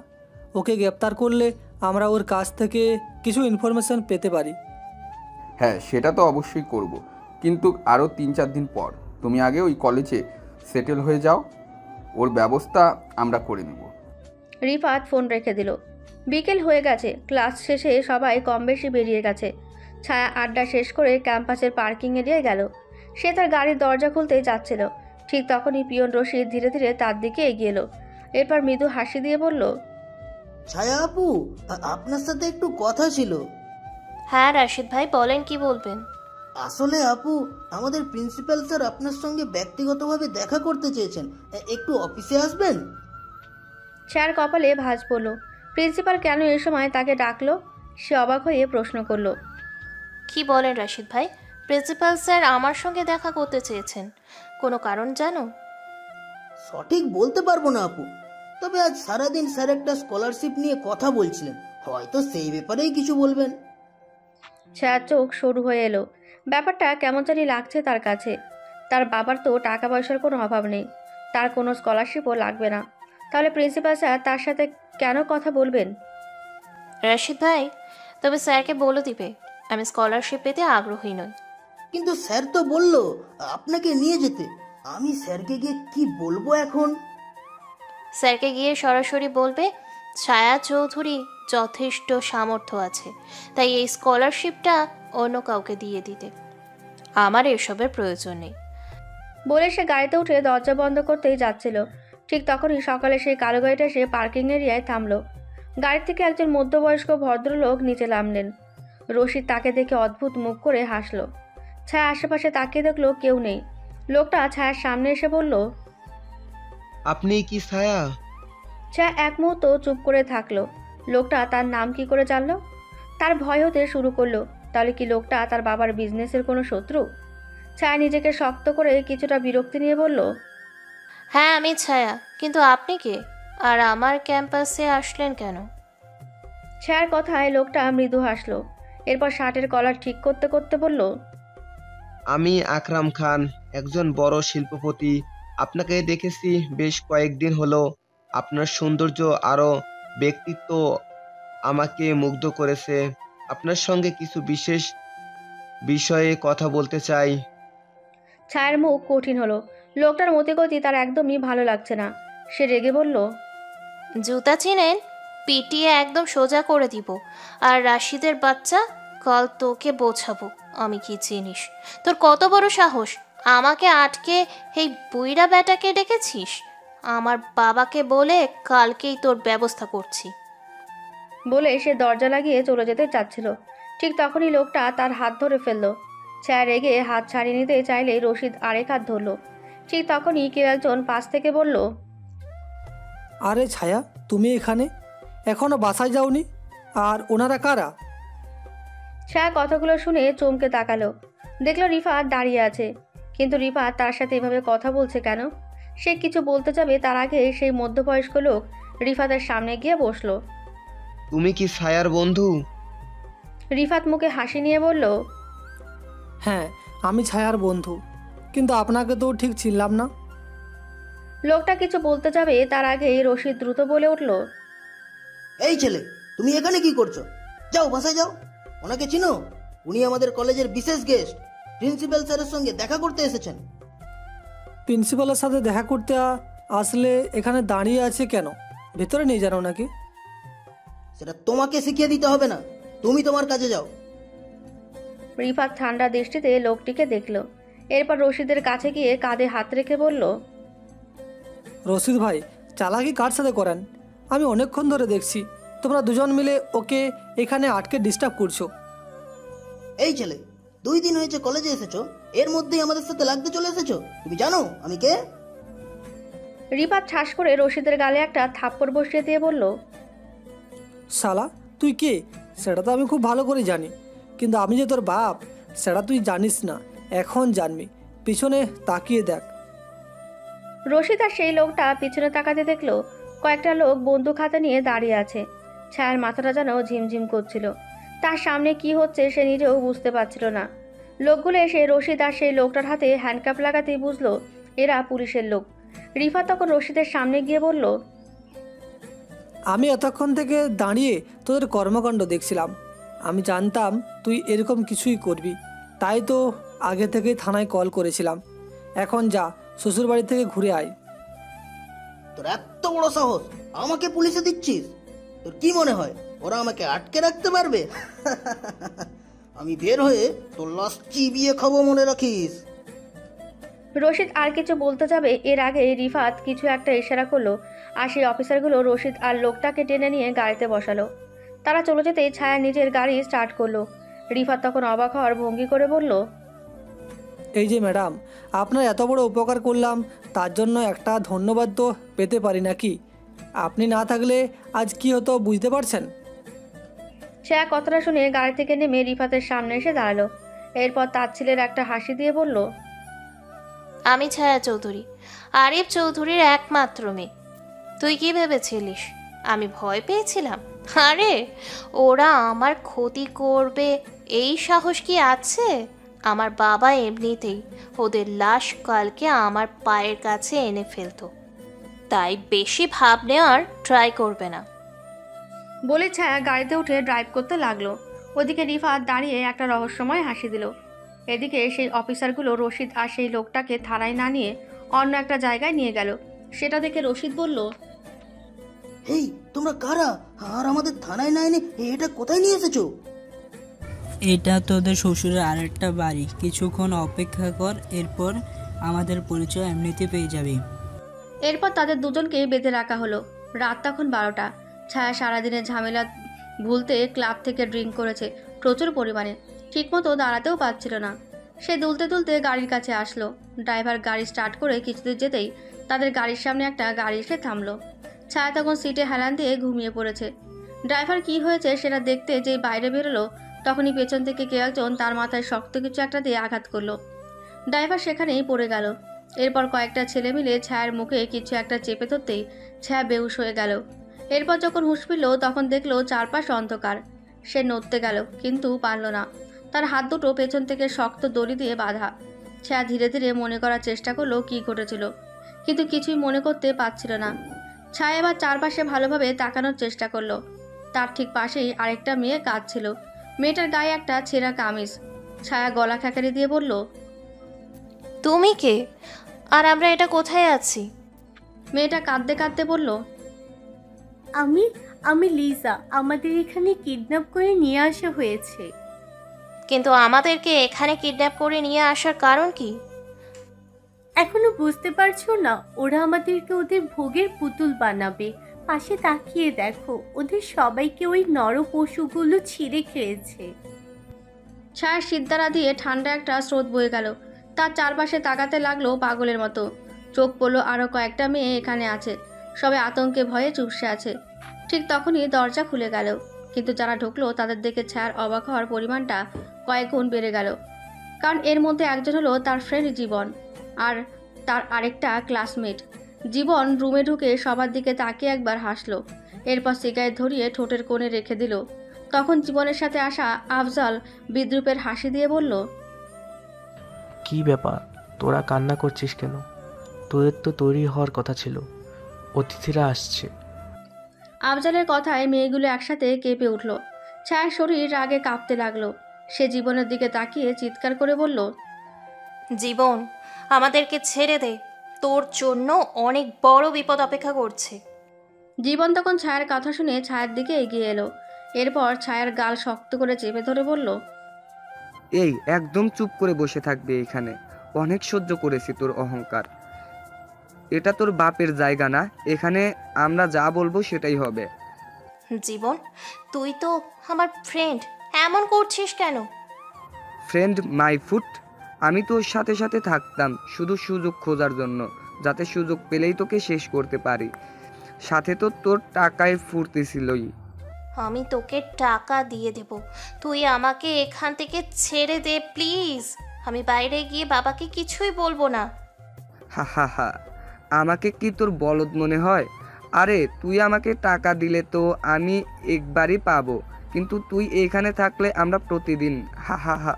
ওকে গ্রেপ্তার করলে আমরা ওর কাছ থেকে কিছু ইনফরমেশন পেতে পারি। হ্যাঁ, সেটা তো অবশ্যই করব, কিন্তু আরও 3-4 দিন পর। তুমি আগে ওই কলেজে সেটেল হয়ে যাও, ওর ব্যবস্থা আমরা করে নেব। রিফাত ফোন রেখে দিল। বিকেল হয়ে গেছে, ক্লাস শেষে সবাই কম বেশি বেরিয়ে গেছে। ছায়া আড্ডা শেষ করে ক্যাম্পাসের পার্কিং এরিয়ায় গেল। সে তার গাড়ির দরজা খুলতেই যাচ্ছিল, ঠিক তখনই পিয়ন রশিদ ধীরে ধীরে তার দিকে এগিয়ে এলো। এরপর মৃদু হাসি দিয়ে বলল, ছায়া আপু, আপনার সাথে একটু কথা ছিল। হ্যাঁ রাশিদ ভাই, বলেন কি বলবেন। আসলে আপু, আমাদের প্রিন্সিপাল স্যার আপনার সঙ্গে ব্যক্তিগতভাবে দেখা করতে চেয়েছেন, একটু অফিসে আসবেন? ছায়ার কপালে ভাঁজ পড়ল। প্রিন্সিপাল কেন এই সময় তাকে ডাকলো? সে অবাক হয়ে প্রশ্ন করলো, কি বলেন রাশিদ ভাই? প্রিন্সিপাল স্যার আমার সঙ্গে দেখা করতে চেয়েছেন, কোনো কারণ জানো? সঠিক বলতে পারবো না আপু, তবে আজ সারাদিন স্যার একটা স্কলারশিপ নিয়ে কথা বলছিলেন, হয়তো সেই ব্যাপারেই কিছু বলবেন। ছায়ার চোখ সরু হয়ে এলো। ব্যাপারটা কেমন জানি লাগছে তার কাছে। তার বাবার তো টাকা পয়সার কোনো অভাব নেই, তার কোনো স্কলারশিপও লাগবে না, তাহলে প্রিন্সিপাল স্যার তার সাথে কেন কথা বলবেন? রাশিদ ভাই, তবে স্যারকে বলে দিবে আমি স্কলারশিপ পেতে আগ্রহী নই। কিন্তু স্যার তো বললো আপনাকে নিয়ে যেতে, আমি স্যারকে গিয়ে কি বলবো এখন? স্যারকে গিয়ে সরাসরি বলবে ছায়া চৌধুরী যথেষ্ট সামর্থ্য আছে, তাই এই স্কলারশিপটা অন্য কাউকে দিয়ে দিতে, আমার এসবের প্রয়োজন নেই। বলে সে গাড়িতে উঠে দরজা বন্ধ করতেই যাচ্ছিল। ঠিক তখনই সকালে সেই কালো গাড়িটা এসে পার্কিং এরিয়ায় থামলো। গাড়ি থেকে একজন মধ্যবয়স্ক ভদ্রলোক নিচে নামলেন। রশিদ তাকে দেখে অদ্ভুত মুখ করে হাসলো। ছায়া আশেপাশে তাকিয়ে দেখলো কেউ নেই। লোকটা ছায়ার সামনে এসে বলল, আপনি কি ছায়া? ছায়া এক মুহূর্ত চুপ করে থাকলো। লোকটা তার নাম কি করে জানলো? তার ভয় হতে শুরু করলো, তাহলে কি লোকটা তার বাবার বিজনেসের কোনো শত্রু? ছায়া নিজেকে শক্ত করে কিছুটা বিরক্তি নিয়ে বলল, হ্যাঁ আমি ছায়া, কিন্তু আপনি কে আর আমার ক্যাম্পাসে আসলেন কেন? ছায়ার কথায় লোকটা মৃদু হাসলো। এরপর শার্টের কলার ঠিক করতে করতে বলল, আমি আকরাম খান, একজন বড় শিল্পপতি। আপনাকে দেখেছি বেশ কয়েকদিন হলো। আপনার সৌন্দর্য আরো ব্যক্তিত্ব আমাকে মুগ্ধ করেছে। আপনার সঙ্গে কিছু বিশেষ বিষয়ে কথা বলতে চাই। ছায়ার মুখ কঠিন হলো। লোকটার মতিগতি তার একদমই ভালো লাগছে না। সে রেগে বলল, জুতা চিনেন? পিটিয়ে একদম সোজা করে দিব। আর রাশিদের বাচ্চা, কাল তোকে বোঝাবো আমি কি জিনিস। তোর কত বড় সাহস, আমাকে আটকে এই বুইড়া বেটাকে ডেকেছিস? আমার বাবাকে বলে কালকেই তোর ব্যবস্থা করছি। বলে সে দরজা লাগিয়ে চলে যেতে চাচ্ছিল। ঠিক তখনই লোকটা তার হাত ধরে ফেলল। ছায়া রেগে হাত ছাড়িয়ে নিতে চাইলে রশিদ আরেক হাত ধরল। ঠিক তখনই কেউ একজন পাশ থেকে বলল, আরে ছায়া, তুমি এখানে এখনো বাসায় যাওনি? আর ওনারা কারা? ছায়া কথাগুলো শুনে চমকে তাকালো। দেখলো রিফাত দাঁড়িয়ে আছে, কিন্তু রিফাত তার সাথে এভাবে কথা বলছে কেন? সে কিছু বলতে যাবে তার আগে সেই মধ্যবয়স্ক লোক রিফাতের সামনে গিয়ে বসলো। তুমি কি ছায়ার বন্ধু? রিফাত মুখে হাসি নিয়ে বলল, হ্যাঁ, আমি ছায়ার বন্ধু, কিন্তু আপনাকে তো ঠিক চিনলাম না। লোকটা কিছু বলতে যাবে তার আগেই রশিদ দ্রুত বলে উঠল, এই ছেলে, তুমি এখানে কি করছো? যাও বাসায় যাও। ওনাকে চিনো? উনি আমাদের কলেজের বিশেষ গেস্ট, প্রিন্সিপাল স্যারের সঙ্গে দেখা করতে এসেছেন। প্রিন্সিপালের সাথে দেখা করতে আসলে এখানে দাঁড়িয়ে আছে কেন? ভেতরে নিয়ে জানো নাকি? সেটা তোমাকে শিখিয়ে দিতে হবে না, তুমি তোমার কাজে যাও। রিফাত ঠান্ডা দৃষ্টিতে লোকটিকে দেখল। এরপর রশিদের কাছে গিয়ে কাঁধে হাত রেখে বলল, রশিদ ভাই, চালাকি কার সাথে করেন? আমি অনেকক্ষণ ধরে দেখছি তোমরা দুজন মিলে ওকে এখানে আটকে ডিস্টার্ব করছো। এই ছেলে, 2 দিন হয়েছে কলেজে এসেছো, এর মধ্যেই আমাদের সাথে লাগতে চলে এসেছো। তুমি জানো আমি কে? রিফাত ঠাস করে রশিদের গালে একটা থাপ্পড় বসিয়ে দিয়ে বলল, শালা, তুই কে সেটা তো আমি খুব ভালো করে জানি, কিন্তু আমি যে তোর বাপ সেটা তুই জানিস না, এখন জানবি। পিছনে তাকিয়ে দেখ। রশিদ আর সেই লোকটা পিছনে তাকাতে দেখলো কয়েকটা লোক বন্দুক হাতে নিয়ে দাঁড়িয়ে আছে। ছায়ার মাথাটা যেন ঝিমঝিম করছিল। তার সামনে কি হচ্ছে সে নিজেও বুঝতে পারছিল না। লোকগুলো এসে রশিদ আর সেই লোকটার হাতে হ্যান্ডকাপ লাগাতেই বুঝলো এরা পুলিশের লোক। রিফাত তখন রশিদের সামনে গিয়ে বলল, আমি এতক্ষণ থেকে দাঁড়িয়ে তোদের কর্মকাণ্ড দেখছিলাম। আমি জানতাম তুই এরকম কিছুই করবি, তাই তো আগে থেকেই থানায় কল করেছিলাম। এখন যা, শ্বশুরবাড়ি থেকে ঘুরে আয়। তোর এত বড় সাহস, আমাকে পুলিশে দিচ্ছিস? তোর কি মনে হয় ওরা আমাকে আটকে রাখতে পারবে? আমি বের হয়ে তোর লাশ চিবিয়ে খাবো, মনে রাখিস। রশিদ আর কিছু বলতে যাবে এর আগে রিফাত কিছু একটা ইশারা করলো, আর সেই অফিসারগুলো রশিদ আর লোকটাকে টেনে নিয়ে গাড়িতে বসালো। তারা চলে যেতেই ছায়া নিজের গাড়ি স্টার্ট করলো। রিফাত তখন অবাক হওয়ার ভঙ্গি করে বলল, এই যে ম্যাডাম, আপনার এত বড় উপকার করলাম, তার জন্য একটা ধন্যবাদ তো পেতে পারি নাকি? আপনি না থাকলে আজ কি হতো বুঝতে পারছেন? ছায়া কথাটা শুনে গাড়ি থেকে নেমে রিফাতের সামনে এসে দাঁড়ালো। এরপর তার ছেলের একটা হাসি দিয়ে বলল, আমি ছায়া চৌধুরী, আরিফ চৌধুরীর একমাত্র মেয়ে। তুই কি ভেবেছিলিস আমি ভয় পেয়েছিলাম? আরে ওরা আমার ক্ষতি করবে এই সাহস কি আছে? আমার বাবা এমনিতেই ওদের লাশ কালকে আমার পায়ের কাছে এনে ফেলতো, তাই বেশি ভাব নেওয়ার ট্রাই করবে না। বলে ছায়া গাড়িতে উঠে ড্রাইভ করতে লাগলো। ওদিকে রিফাত দাঁড়িয়ে একটা রহস্যময় হাসি দিল। এদিকে সেই অফিসারগুলো রশিদ আর সেই লোকটাকে থানায় না নিয়ে অন্য একটা জায়গায় নিয়ে গেল। সেটা দেখে রশিদ বলল, হেই, তোমরা কারা? আর আমাদের থানায় না এনে এটা কোথায় নিয়ে এসেছো? এটা তোদের শ্বশুরের আরেকটা বাড়ি, কিছুক্ষণ অপেক্ষা কর, এরপর আমাদের পরিচয় এমনিতে পেয়ে যাবি। এরপর তাদের দুজনকেই বেঁধে রাখা হলো। রাত তখন 12টা। ছায়া সারাদিনের ঝামেলা ভুলতে ক্লাব থেকে ড্রিঙ্ক করেছে প্রচুর পরিমাণে, ঠিকমতো দাঁড়াতেও পারছিল না। সে দুলতে দুলতে গাড়ির কাছে আসলো। ড্রাইভার গাড়ি স্টার্ট করে কিছুদূর যেতেই তাদের গাড়ির সামনে একটা গাড়ি এসে থামলো। ছায়া তখন সিটে হেলান দিয়ে ঘুমিয়ে পড়েছে। ড্রাইভার কি হয়েছে সেটা দেখতে যেই বাইরে বেরোলো, তখনই পেছন থেকে কেউ একজন তার মাথায় শক্ত কিছু একটা দিয়ে আঘাত করলো। ড্রাইভার সেখানেই পড়ে গেল। এরপর কয়েকটা ছেলে মিলে ছায়ার মুখে কিছু একটা চেপে ধরতেই ছায়া বেহুশ হয়ে গেল। এরপর যখন হুঁশ ফিরল তখন দেখলো চারপাশ অন্ধকার। সে নড়তে গেল কিন্তু পারল না। তার হাত দুটো পেছন থেকে শক্ত দড়ি দিয়ে বাঁধা। ছায়া ধীরে ধীরে মনে করার চেষ্টা করলো কি ঘটেছিল, কিন্তু কিছুই মনে করতে পারছিল না। ছায়া এবার চারপাশে ভালোভাবে তাকানোর চেষ্টা করলো। তার ঠিক পাশেই আরেকটা মেয়ে কাঁদছিল। মেয়েটার গায়ে একটা ছেঁড়া কামিজ। ছায়া গলা খ্যাকারি দিয়ে বলল, তুমি কে? আর আমরা এটা কোথায় আছি? মেয়েটা কাঁদতে কাঁদতে বলল, আমি লিজা, আমাদের এখানে কিডন্যাপ করে নিয়ে আসা হয়েছে। কিন্তু আমাদেরকে এখানে কিডন্যাপ করে নিয়ে আসার কারণ কি? এখনো বুঝতে পারছো না? ওরা আমাদেরকে ওদের ভোগের পুতুল বানাবে। পাশে তাকিয়ে দেখো, ওদের সবাইকে ওই নর পশুগুলো ছিঁড়ে খেয়েছে। ছায়ার সিদ্ধারা দিয়ে ঠান্ডা একটা স্রোত বয়ে গেল। তার চারপাশে তাকাতে লাগলো পাগলের মতো। চোখ পড়লো আরও কয়েকটা মেয়ে এখানে আছে, সবাই আতঙ্কে ভয়ে চুপসে আছে। ঠিক তখনই দরজা খুলে গেল, কিন্তু যারা ঢুকলো তাদের দেখে ছায়ার অবাক হওয়ার পরিমাণটা কয়েক গুণ বেড়ে গেল। কারণ এর মধ্যে একজন হলো তার ফ্রেন্ড জীবন, আর তার আরেকটা ক্লাসমেট। জীবন রুমে ঢুকে সবার দিকে তাকিয়ে একবার হাসলো, এরপর সিগারেট ধরিয়ে ঠোঁটের কোণে রেখে দিল। তখন জীবনের সাথে আসা আফজাল বিদ্রুপের হাসি দিয়ে বলল, কি ব্যাপার, তোরা কান্না করছিস কেন? তোদের তো তৈরি হওয়ার কথা ছিল, অতিথিরা আসছে। আফজালের কথায় মেয়েগুলো একসাথে কেঁপে উঠল। ছায়ার শরীর রাগে কাঁপতে লাগলো। সে জীবনের দিকে তাকিয়ে চিৎকার করে বলল, জীবন, আমাদেরকে ছেড়ে দে, তোর জন্য অনেক বড় বিপদ অপেক্ষা করছে। জীবন তখন ছায়ার কথা শুনে ছায়ার দিকে এগিয়ে এলো। এরপর ছায়ার গাল শক্ত করে চেপে ধরে বলল, এই একদম চুপ করে বসে থাকবে এখানে, অনেক সহ্য করেছি তোর অহংকার। এটা তোর বাপের জায়গা না, এখানে আমরা যা বলবো সেটাই হবে। জীবন, তুই তো আমার ফ্রেন্ড, এমন করছিস কেন? ফ্রেন্ড মাই ফুট, আমি তোর সাথে সাথে থাকতাম শুধু সুযোগ খোঁজার জন্য, যাতে সুযোগ পেলেই তোকে শেষ করতে পারি। সাথে তো তোর টাকায় ফুর্তেছিলই। আমি তোকে টাকা দিয়ে দেব, তুই আমাকে এখান থেকে ছেড়ে দে প্লিজ। আমি বাইরে গিয়ে বাবাকে কিছুই বলবো না। হা হা হা, আমাকে কি তোর বলদ মনে হয়? আরে তুই আমাকে টাকা দিলে তো আমি একবারই পাবো, কিন্তু তুই এখানে থাকলে আমরা প্রতিদিন। হা হা হা।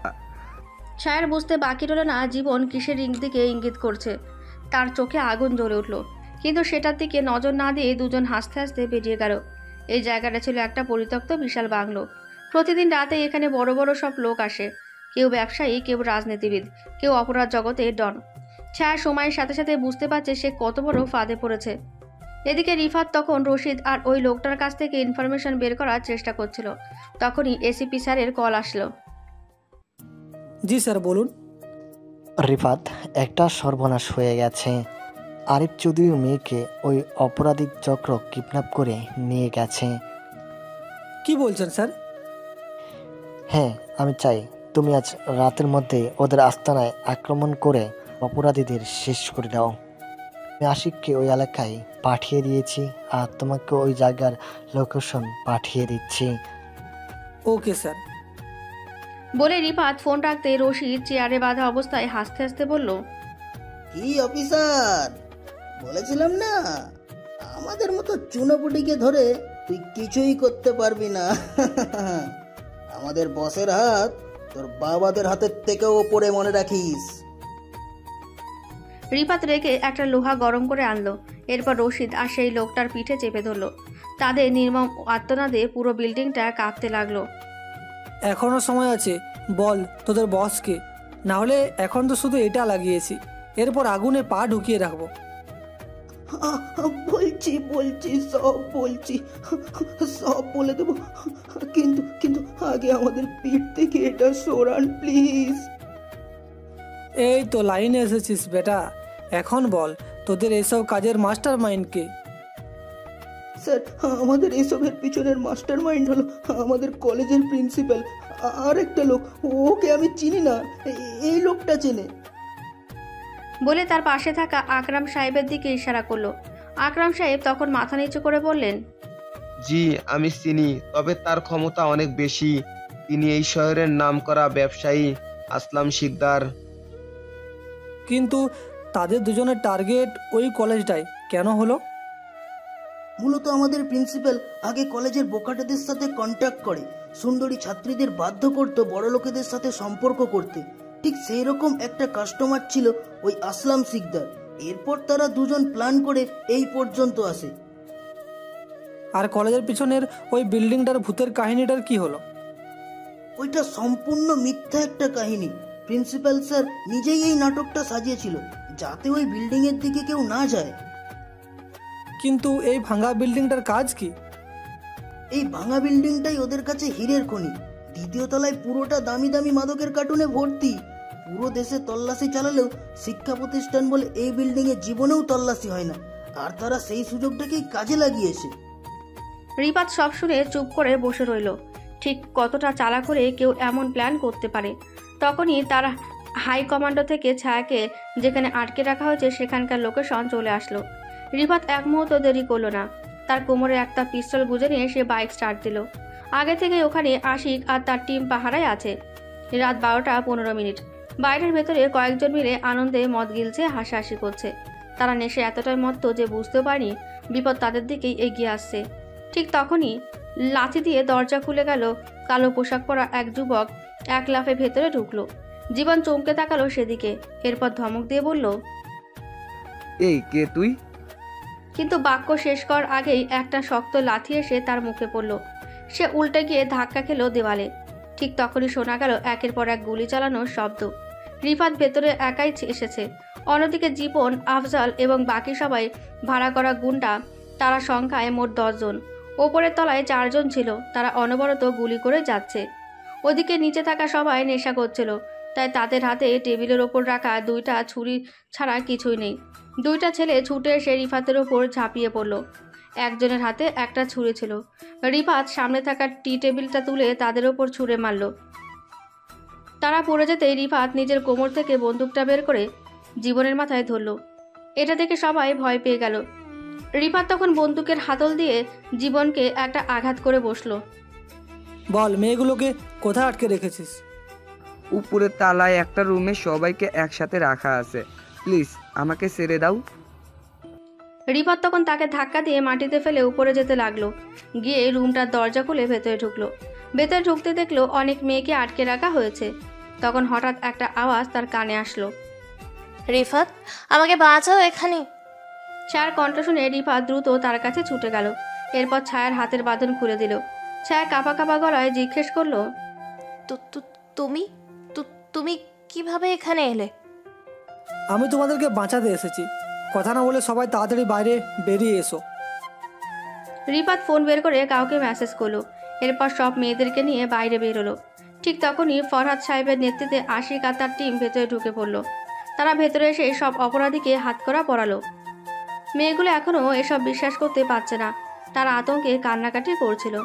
ছায়ার বুঝতে বাকি রইল না জীবন কিসের দিকে ইঙ্গিত করছে। তার চোখে আগুন জ্বলে উঠল, কিন্তু সেটার দিকে নজর না দিয়ে দুজন হাসতে হাসতে বেরিয়ে গেল। এই জায়গাটা ছিল একটা পরিত্যক্ত বিশাল বাংলো। প্রতিদিন রাতে এখানে বড় বড় সব লোক আসে, কেউ ব্যবসায়ী, কেউ রাজনীতিবিদ, কেউ অপরাধ জগতের ডন। ছায়া সময়ের সাথে সাথে বুঝতে পারছে সে কত বড় ফাঁদে পড়েছে। এদিকে রিফাত তখন রশিদ আর ওই লোকটার কাছ থেকে ইনফরমেশন বের করার চেষ্টা করছিল। তখনই এসিপি স্যারের কল আসলো। জি স্যার, বলুন। রিফাত, একটা সর্বনাশ হয়ে গেছে। আরিফ চৌধুরীর মেয়েকে ওই অপরাধী চক্র কিডন্যাপ করে নিয়ে গেছে। কি বলছেন স্যার? হ্যাঁ, আমি চাই তুমি আজ রাতের মধ্যে ওদের আস্তানায় আক্রমণ করে অপরাধীদের শেষ করে দাও। আমি আশিককে ওই এলাকায় পাঠিয়ে দিয়েছি, আর তোমাকে ওই জায়গার লোকেশন পাঠিয়ে দিচ্ছি। Okay sir. বলে রিফাত ফোন রাখতে রশিদ চেয়ারে বাঁধা অবস্থায় হাসতে হাসতে বলল, কি অফিসার, বলেছিলাম না আমাদের মতো চুনোপুটিকে ধরে তুই কিছুই করতে পারবি না। আমাদের বসের হাত তোর বাবাদের হাতের থেকেও ওপরে, মনে রাখিস। রিফাত রেখে একটা লোহা গরম করে আনলো। এরপর রশিদ আর সেই লোকটার পিঠে চেপে ধরলো। তাদের নির্মম আর্তনাদে পুরো বিল্ডিংটা কাঁপতে লাগলো। এখনো সময় আছে, বল তোদের বসকে, না হলে এখন তো শুধু এটা লাগিয়েছি, এরপর আগুনে পা ঢুকিয়ে রাখবো। বলছি সব বলছি, সব বলে দেবো, কিন্তু আগে আমাদের পিঠ থেকে এটা সরান প্লিজ। এই তো লাইনে এসেছিস বেটা, এখন বল তোদের এসব কাজের মাস্টার মাইন্ড কে? স্যার, আমাদের এসবের পিছনের মাস্টার মাইন্ড হলো আমাদের কলেজের প্রিন্সিপাল, আর একটা লোক, ওকে আমি চিনি না, এই লোকটা চেনে। বলে তার পাশে থাকা আকরাম সাহেবের দিকে ইশারা করলো। আকরাম সাহেব তখন মাথা নিচু করে বললেন, জি আমি চিনি, তবে তার ক্ষমতা অনেক বেশি। তিনি এই শহরের নামকরা ব্যবসায়ী আসলাম শিকদার। কিন্তু তাদের দুজনের টার্গেট ওই কলেজটাই কেন হলো? মূলত আমাদের প্রিন্সিপাল আগে কলেজের বোকাটেদের সাথে কন্ট্যাক্ট করে সুন্দরী ছাত্রীদের বাধ্য করতো বড় লোকেদের সাথে সম্পর্ক করতে। ঠিক সেই রকম একটা কাস্টমার ছিল ওই আসলাম শিকদার। এরপর তারা দুজন প্ল্যান করে এই পর্যন্ত আসে। আর কলেজের পিছনের ওই বিল্ডিংটার ভূতের কাহিনীটার কি হলো? ওইটা সম্পূর্ণ মিথ্যা একটা কাহিনী। প্রিন্সিপাল স্যার নিজেই এই নাটকটা সাজিয়েছিল যাতে ওই বিল্ডিং এর দিকে কেউ না যায়। কিন্তু এই ভাঙা বিল্ডিংটার কাজ কি? এই ভাঙা বিল্ডিংটাই ওদের কাছে হীরের খনি। দ্বিতীয় তলায় পুরোটা দামি দামি মাদকের কার্টুনে ভর্তি। পুরো দেশে তল্লাশি চালালেও শিক্ষা প্রতিষ্ঠান বলে এই বিল্ডিং এ জীবনেও তল্লাশি হয় না, আর তারা সেই সুযোগটাকেই কাজে লাগিয়েছে। রিফাত সব শুনে চুপ করে বসে রইল। ঠিক কতটা চালাক করে কেউ এমন প্ল্যান করতে পারে। তখনই তার হাই কমান্ডো থেকে ছায়াকে যেখানে আটকে রাখা হয়েছে সেখানকার লোকেশন চলে আসলো। রিফাত এক মুহূর্ত দেরি করলো না, তার কোমরে একটা পিস্তল গুঁজে নিয়ে সে বাইক স্টার্ট দিল। আগে থেকে ওখানে আশিক আর তার টিম পাহারায় আছে। রাত 12:15। বাইরের ভেতরে কয়েকজন মিলে আনন্দে মদ গিলছে, হাসাহাসি করছে। তারা নেশে এতটাই মত্ত যে বুঝতেও পারেনি বিপদ তাদের দিকেই এগিয়ে আসছে। ঠিক তখনই লাথি দিয়ে দরজা খুলে গেল। কালো পোশাক পরা এক যুবক এক লাফে ভেতরে ঢুকলো। জীবন চমকে তাকালো সেদিকে, এরপর ধমক দিয়ে বলল, এই কে তুই? কিন্তু বাক্য শেষ করার আগেই একটা শক্ত লাথি এসে তার মুখে পড়ল। সে উল্টে গিয়ে ধাক্কা খেলো দেওয়ালে। ঠিক তখনই শোনা গেল একের পর এক গুলি চালানোর শব্দ। রিফাত ভেতরে একাই এসেছে। অন্যদিকে জীবন, আফজাল এবং বাকি সবাই ভাড়া করা গুন্ডা, তারা সংখ্যায় মোট 10 জন। ওপরের তলায় 4 জন ছিল, তারা অনবরত গুলি করে যাচ্ছে। ওদিকে নিচে থাকা সবাই নেশা করছিল, তাই তাদের হাতে টেবিলের ওপর রাখা 2টা ছুরি ছাড়া কিছুই নেই। 2টা ছেলে ছুটে এসে রিফাতের ওপর ঝাঁপিয়ে পড়ল। একজনের হাতে একটা ছুরি ছিল। রিফাত সামনে থাকা টি টেবিলটা তুলে তাদের ওপর ছুঁড়ে মারল। তারা পড়ে যেতেই রিফাত নিজের কোমর থেকে বন্দুকটা বের করে জীবনের মাথায় ধরল। এটা দেখে সবাই ভয় পেয়ে গেল। রিফাত তখন বন্দুকের হাতল দিয়ে জীবনকে একটা আঘাত করে বসলো। বল, মেয়েগুলোকে কোথায় আটকে রেখেছিস? উপরের তালায় একটা রুমে সবাইকে একসাথে রাখা আছে, প্লিজ আমাকে ছেড়ে দাও। রিফাত তখন তাকে ধাক্কা দিয়ে মাটিতে ফেলে উপরে যেতে লাগলো। গিয়ে রুমটার দরজা খুলে ভেতরে ঢুকলো। ভেতরে ঢুকতে দেখলো অনেক মেয়েকে আটকে রাখা হয়েছে। তখন হঠাৎ একটা আওয়াজ তার কানে আসলো, রিফাত, আমাকে বাঁচাও এখানে। ছায়ার কণ্ঠ শুনে রিফাত দ্রুত তার কাছে ছুটে গেল। এরপর ছায়ার হাতের বাঁধন খুলে দিল। ছায়া কাঁপা কাঁপা গলায় জিজ্ঞেস করলো, তুমি তুমি কিভাবে এখানে এলে? আমি তোমাদেরকে বাঁচাতে এসেছি। কথা না বলে সবাই তাড়াতাড়ি বাইরে বেরিয়ে এসো। রিফাত ফোন বের করে কাউকে মেসেজ করলো। এরপর সব মেয়েদেরকে নিয়ে বাইরে বেরোলো। ঠিক তখনই ফরহাদ সাহেবের নেতৃত্বে আশিক আর তার টিম ভেতরে ঢুকে পড়লো। তারা ভেতরে এসে সব অপরাধীকে হাতকড়া পরালো। মেয়েগুলো এখনও এসব বিশ্বাস করতে পারছে না, তারা আতঙ্কে কান্নাকাটি করছিল।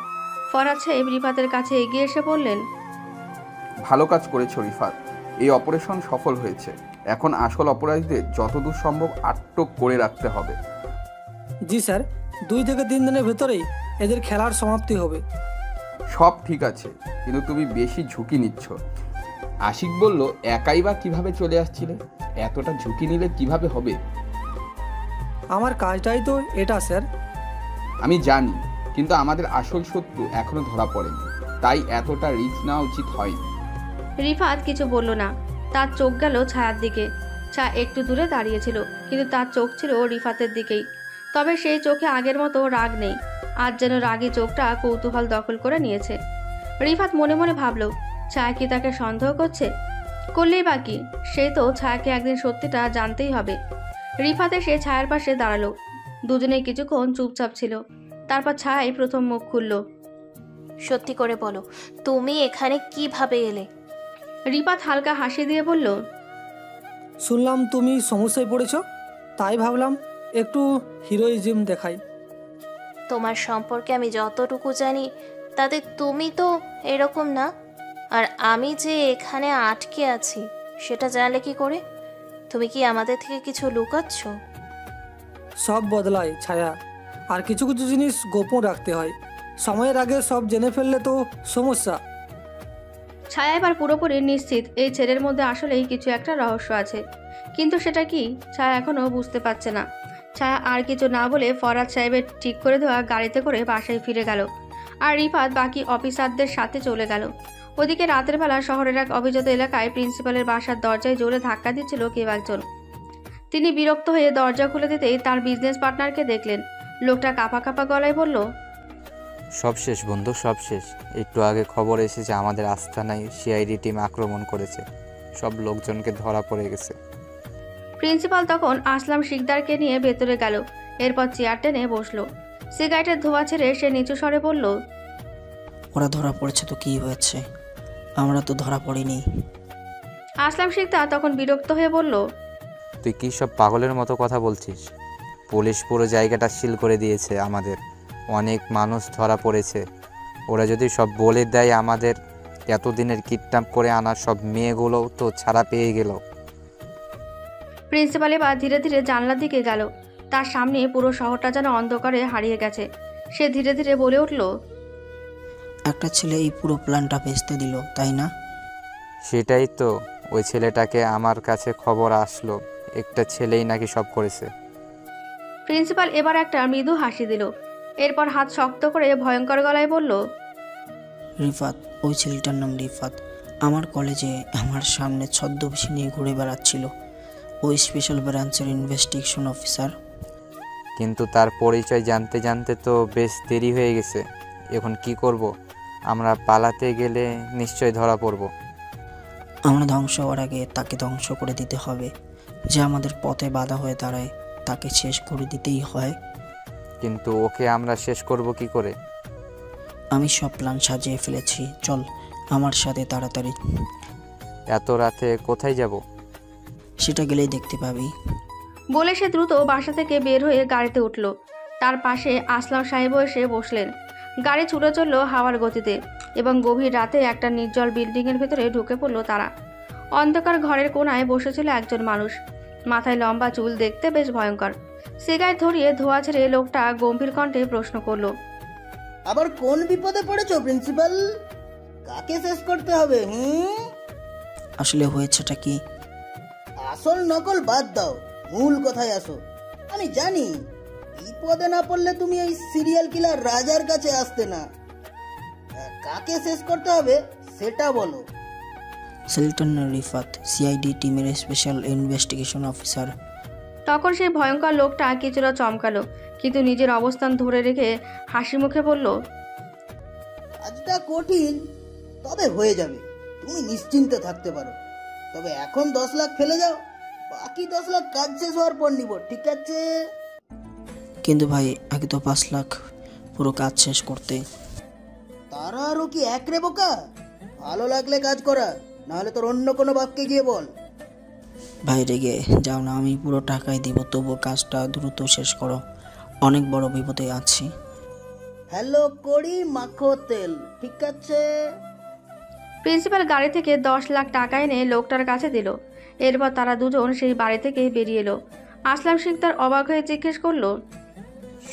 ফরহাদ সাহেব রিফাতের কাছে এগিয়ে এসে বললেন, ভালো কাজ করেছো রিফাত, এই অপারেশন সফল হয়েছে। এখন আসল অপরাধীদের যতদূর সম্ভব আটক করে রাখতে হবে। জি স্যার, 2 থেকে 3 দিনের ভেতরেই এদের খেলার সমাপ্তি হবে। সব ঠিক আছে, কিন্তু তুমি বেশি ঝুঁকি নিচ্ছ। আশিক বলল, একাই বা কিভাবে চলে আসছিলে? এতটা ঝুঁকি নিলে কিভাবে হবে? আমার কাজটাই তো এটা স্যার। আমি জানি, কিন্তু আমাদের আসল শত্রু এখনো ধরা পড়েনি, তাই এতটা রিস্ক নেওয়া উচিত হয়নি। রিফাত কিছু বলল না। তার চোখ গেল ছায়ার দিকে। ছায়া একটু দূরে দাঁড়িয়েছিল, কিন্তু তার চোখ ছিল রিফাতের দিকেই। তবে সেই চোখে আগের মতো রাগ নেই। আজ যেন রাগী চোখটা কৌতূহল দখল করে নিয়েছে। রিফাত মনে মনে ভাবল, ছায়া কি তাকে সন্দেহ করছে? করলেই বাকি, সেই তো ছায়াকে একদিন সত্যিটা জানতেই হবে। রিফাত এসে ছায়ার পাশে দাঁড়ালো। দুজনেই কিছুক্ষণ চুপচাপ ছিল। তারপর ছায়াই প্রথম মুখ খুলল। সত্যি করে বলো, তুমি এখানে কিভাবে এলে? রিফাত হালকা হাসি দিয়ে বলল, শুনলাম তুমি সমস্যায় পড়েছ, তাই ভাবলাম একটু হিরোইজম দেখাই। তোমার সম্পর্কে আমি যতটুকু জানি তাতে তুমি তো এরকম না। আর আমি যে এখানে আটকে আছি সেটা জানলে কি করে? তুমি কি আমাদের থেকে কিছু লুকাচ্ছ? সব বদলায় ছায়া, আর কিছু কিছু জিনিস গোপন রাখতে হয়। সময়ের আগে সব জেনে ফেললে তো সমস্যা। ছায়া এবার পুরোপুরি নিশ্চিত এই ছেলের মধ্যে আসলেই কিছু একটা রহস্য আছে, কিন্তু সেটা কি ছায়া এখনও বুঝতে পারছে না। ছায়া আর কিছু না বলে ফরহাদ সাহেবের ঠিক করে দেওয়া গাড়িতে করে বাসায় ফিরে গেল। আর রিফাত বাকি অফিসারদের সাথে চলে গেল। ওদিকে রাতের বেলা শহরের এক অভিজাত এলাকায় প্রিন্সিপালের বাসার দরজায় জোরে ধাক্কা দিচ্ছিল কেউ একজন। তিনি বিরক্ত হয়ে দরজা খুলে দিতেই তার বিজনেস পার্টনারকে দেখলেন। লোকটা কাঁপা কাঁপা গলায় বলল, সব শেষ বন্ধু, সব শেষ। একটু আগে খবর এসেছে আমাদের আস্তানায় সিআইডি টিম আক্রমণ করেছে, সব লোকজনকে ধরা পড়ে গেছে। প্রিন্সিপাল তখন আসলাম শিকদারকে নিয়ে ভেতরে গেল। এরপর চেয়ার টেনে বসলো। সিগারেটের ধোঁয়া ছেড়ে সে নিচু স্বরে বলল, ওরা ধরা পড়েছে তো কি হয়েছে, আমরা তো ধরা পড়িনি। আসলাম শিকদার তখন বিরক্ত হয়ে বলল, তুই কি সব পাগলের মতো কথা বলছিস? পুলিশ পুরো জায়গাটা সিল করে দিয়েছে আমাদের, অনেক মানুষ ধরা পড়েছে। ওরা যদি সব বলে দেয় আমাদের এতদিনের কিডন্যাপ করে আনা সব মেয়েগুলো তো ছাড়া পেয়ে গেল। প্রিন্সিপাল এবার ধীরে ধীরে জানলার দিকে গেল। তার সামনে পুরো শহরটা যেন অন্ধকারে হারিয়ে গেছে। সে ধীরে ধীরে বলে উঠল, একটা ছেলে এই পুরো প্ল্যানটা ভেস্তে দিল, তাই না? সেটাই তো, ওই ছেলেটাকে আমার কাছে খবর আসলো একটা ছেলেই নাকি সব করেছে। প্রিন্সিপাল এবার একটা মৃদু হাসি দিল। এরপর হাত শক্ত করে ভয়ঙ্কর গলায় বলল, রিফাত, ওই ছেলেটার নাম রিফাত। আমার কলেজে আমার সামনে ছদ্মবেশী নিয়ে ঘুরে বেড়াচ্ছিল। ওই স্পেশাল ব্রাঞ্চের ইনভেস্টিগেশন অফিসার। কিন্তু তার পরিচয় জানতে জানতে তো বেশ দেরি হয়ে গেছে। এখন কি করব? আমরা পালাতে গেলে নিশ্চয় ধরা পড়ব। আমরা ধ্বংস হওয়ার আগে তাকে ধ্বংস করে দিতে হবে। যে আমাদের পথে বাধা হয়ে দাঁড়ায় তাকে শেষ করে দিতেই হয়। কিন্তু ওকে আমরা শেষ করব কি করে? আমি সব প্ল্যান সাজিয়ে ফেলেছি, চল আমার সাথে তাড়াতাড়ি। এত রাতে কোথায় যাব? সেটা গেলেই দেখতে পাবি। বলে সে দ্রুত বাসা থেকে বের হয়ে গাড়িতে উঠল। তার পাশে আসলাম সাহেবও এসে বসলেন। গাড়ি ছুটে চলল হাওয়ার গতিতে এবং গভীর রাতে একটা নির্জল বিল্ডিংয়ের ভেতরে ঢুকে পড়ল তারা। অন্ধকার ঘরের কোণায় বসেছিল একজন মানুষ। মাথায় লম্বা চুল, দেখতে বেশ ভয়ঙ্কর। সিগারেট ধরিয়ে ধোয়া ছেড়ে লোকটা গম্ভীর কণ্ঠে প্রশ্ন করল, আবার কোন বিপদে পড়েছো প্রিন্সিপাল? কাকে শেষ করতে হবে? আসলে হয়েছেটা কি? আসল নকল বাদ দাও, মূল কথায় আসো। আমি জানি বিপদে না পড়লে তুমি ওই সিরিয়াল কিলার রাজার কাছে আসতে না। কাকে শেষ করতে হবে সেটা বলো। সেলটন রিফাত, সিআইডি টিমের স্পেশাল ইনভেস্টিগেশন অফিসার। তখন সেই ভয়ঙ্কর লোকটা কিছুটা চমকালো, কিন্তু নিজের অবস্থান ধরে রেখে হাসি মুখে বলল, কাজটা কঠিন, তবে হয়ে যাবে। তুমি নিশ্চিন্তে থাকতে পারো। তবে এখন 10 লাখ ফেলে যাও, বাকি 10 লাখ কাজ শেষ হওয়ার পর নিব, ঠিক আছে? কিন্তু ভাই, আগে তো 5 লাখ পুরো কাজ শেষ করতে। তারা আরো কি এক রে বোকা? ভালো লাগলে কাজ করা, নাহলে তোর অন্য কোনো বাপকে গিয়ে বল। ভাই রেগে যাও না, আমি পুরো টাকাই দিব, তবু কাজটা দ্রুত শেষ করো। অনেক বড় বিপদে আছি। হ্যালো করি মাখো তেল, ঠিক আছে? প্রিন্সিপাল গাড়ি থেকে 10 লাখ টাকা এনে লোকটার কাছে দিল। এরপর তারা দুজন সেই বাড়ি থেকে বেরিয়ে এলো। আসলাম সিং তার অবাক হয়ে জিজ্ঞেস করলো,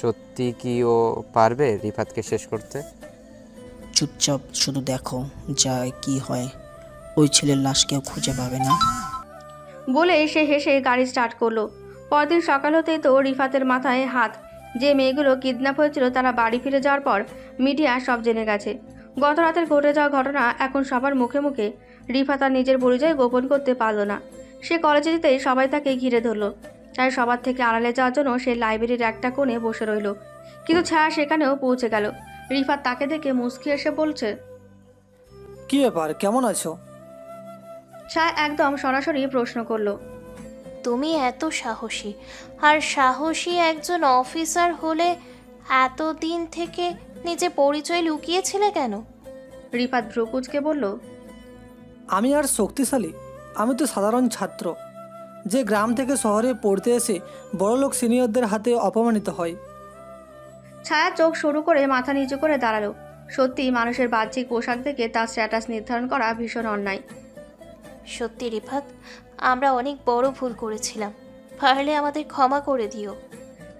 সত্যি কি ও পারবে রিফাতকে শেষ করতে? চুপচাপ শুধু দেখো যায় কি হয়। ওই ছেলের লাশ কেউ খুঁজে পাবে না। বলে সে হেসে গাড়ি স্টার্ট করলো। পরদিন সকাল হতেই তো রিফাতের মাথায় হাত। যে মেয়েগুলো কিডন্যাপ হয়েছিল তারা বাড়ি ফিরে যাওয়ার পর মিডিয়া সব জেনে গেছে। গত রাতের ঘটে যাওয়া ঘটনা এখন সবার মুখে মুখে। রিফাত আর নিজের পরিচয় গোপন করতে পারল না। সে কলেজে যেতেই সবাই তাকে ঘিরে ধরল। তাই সবার থেকে আড়ালে যাওয়ার জন্য সে লাইব্রেরির একটা কোণে বসে রইল। কিন্তু ছায়া সেখানেও পৌঁছে গেল। রিফাত তাকে দেখে মুচকি এসে বলছে, কি ব্যাপার, কেমন আছো? ছায়া একদম সরাসরি প্রশ্ন করলো, তুমি এত সাহসী, আর সাহসী একজন অফিসার হলে এতদিন থেকে নিজে পরিচয় লুকিয়েছিলে কেন? রিফাত ভ্রুকুচকে বলল, আমি আর শক্তিশালী? আমি তো সাধারণ ছাত্র, যে গ্রাম থেকে শহরে পড়তে এসে বড়লোক সিনিয়রদের হাতে অপমানিত হয়। ছায়া চোখ শুরু করে মাথা নিচু করে দাঁড়ালো। সত্যি মানুষের বাহ্যিক পোশাক দেখে তার স্ট্যাটাস নির্ধারণ করা ভীষণ অন্যায়। সত্যি রিফাত, আমরা অনেক বড় ভুল করেছিলাম, পারলে আমাদের ক্ষমা করে দিও।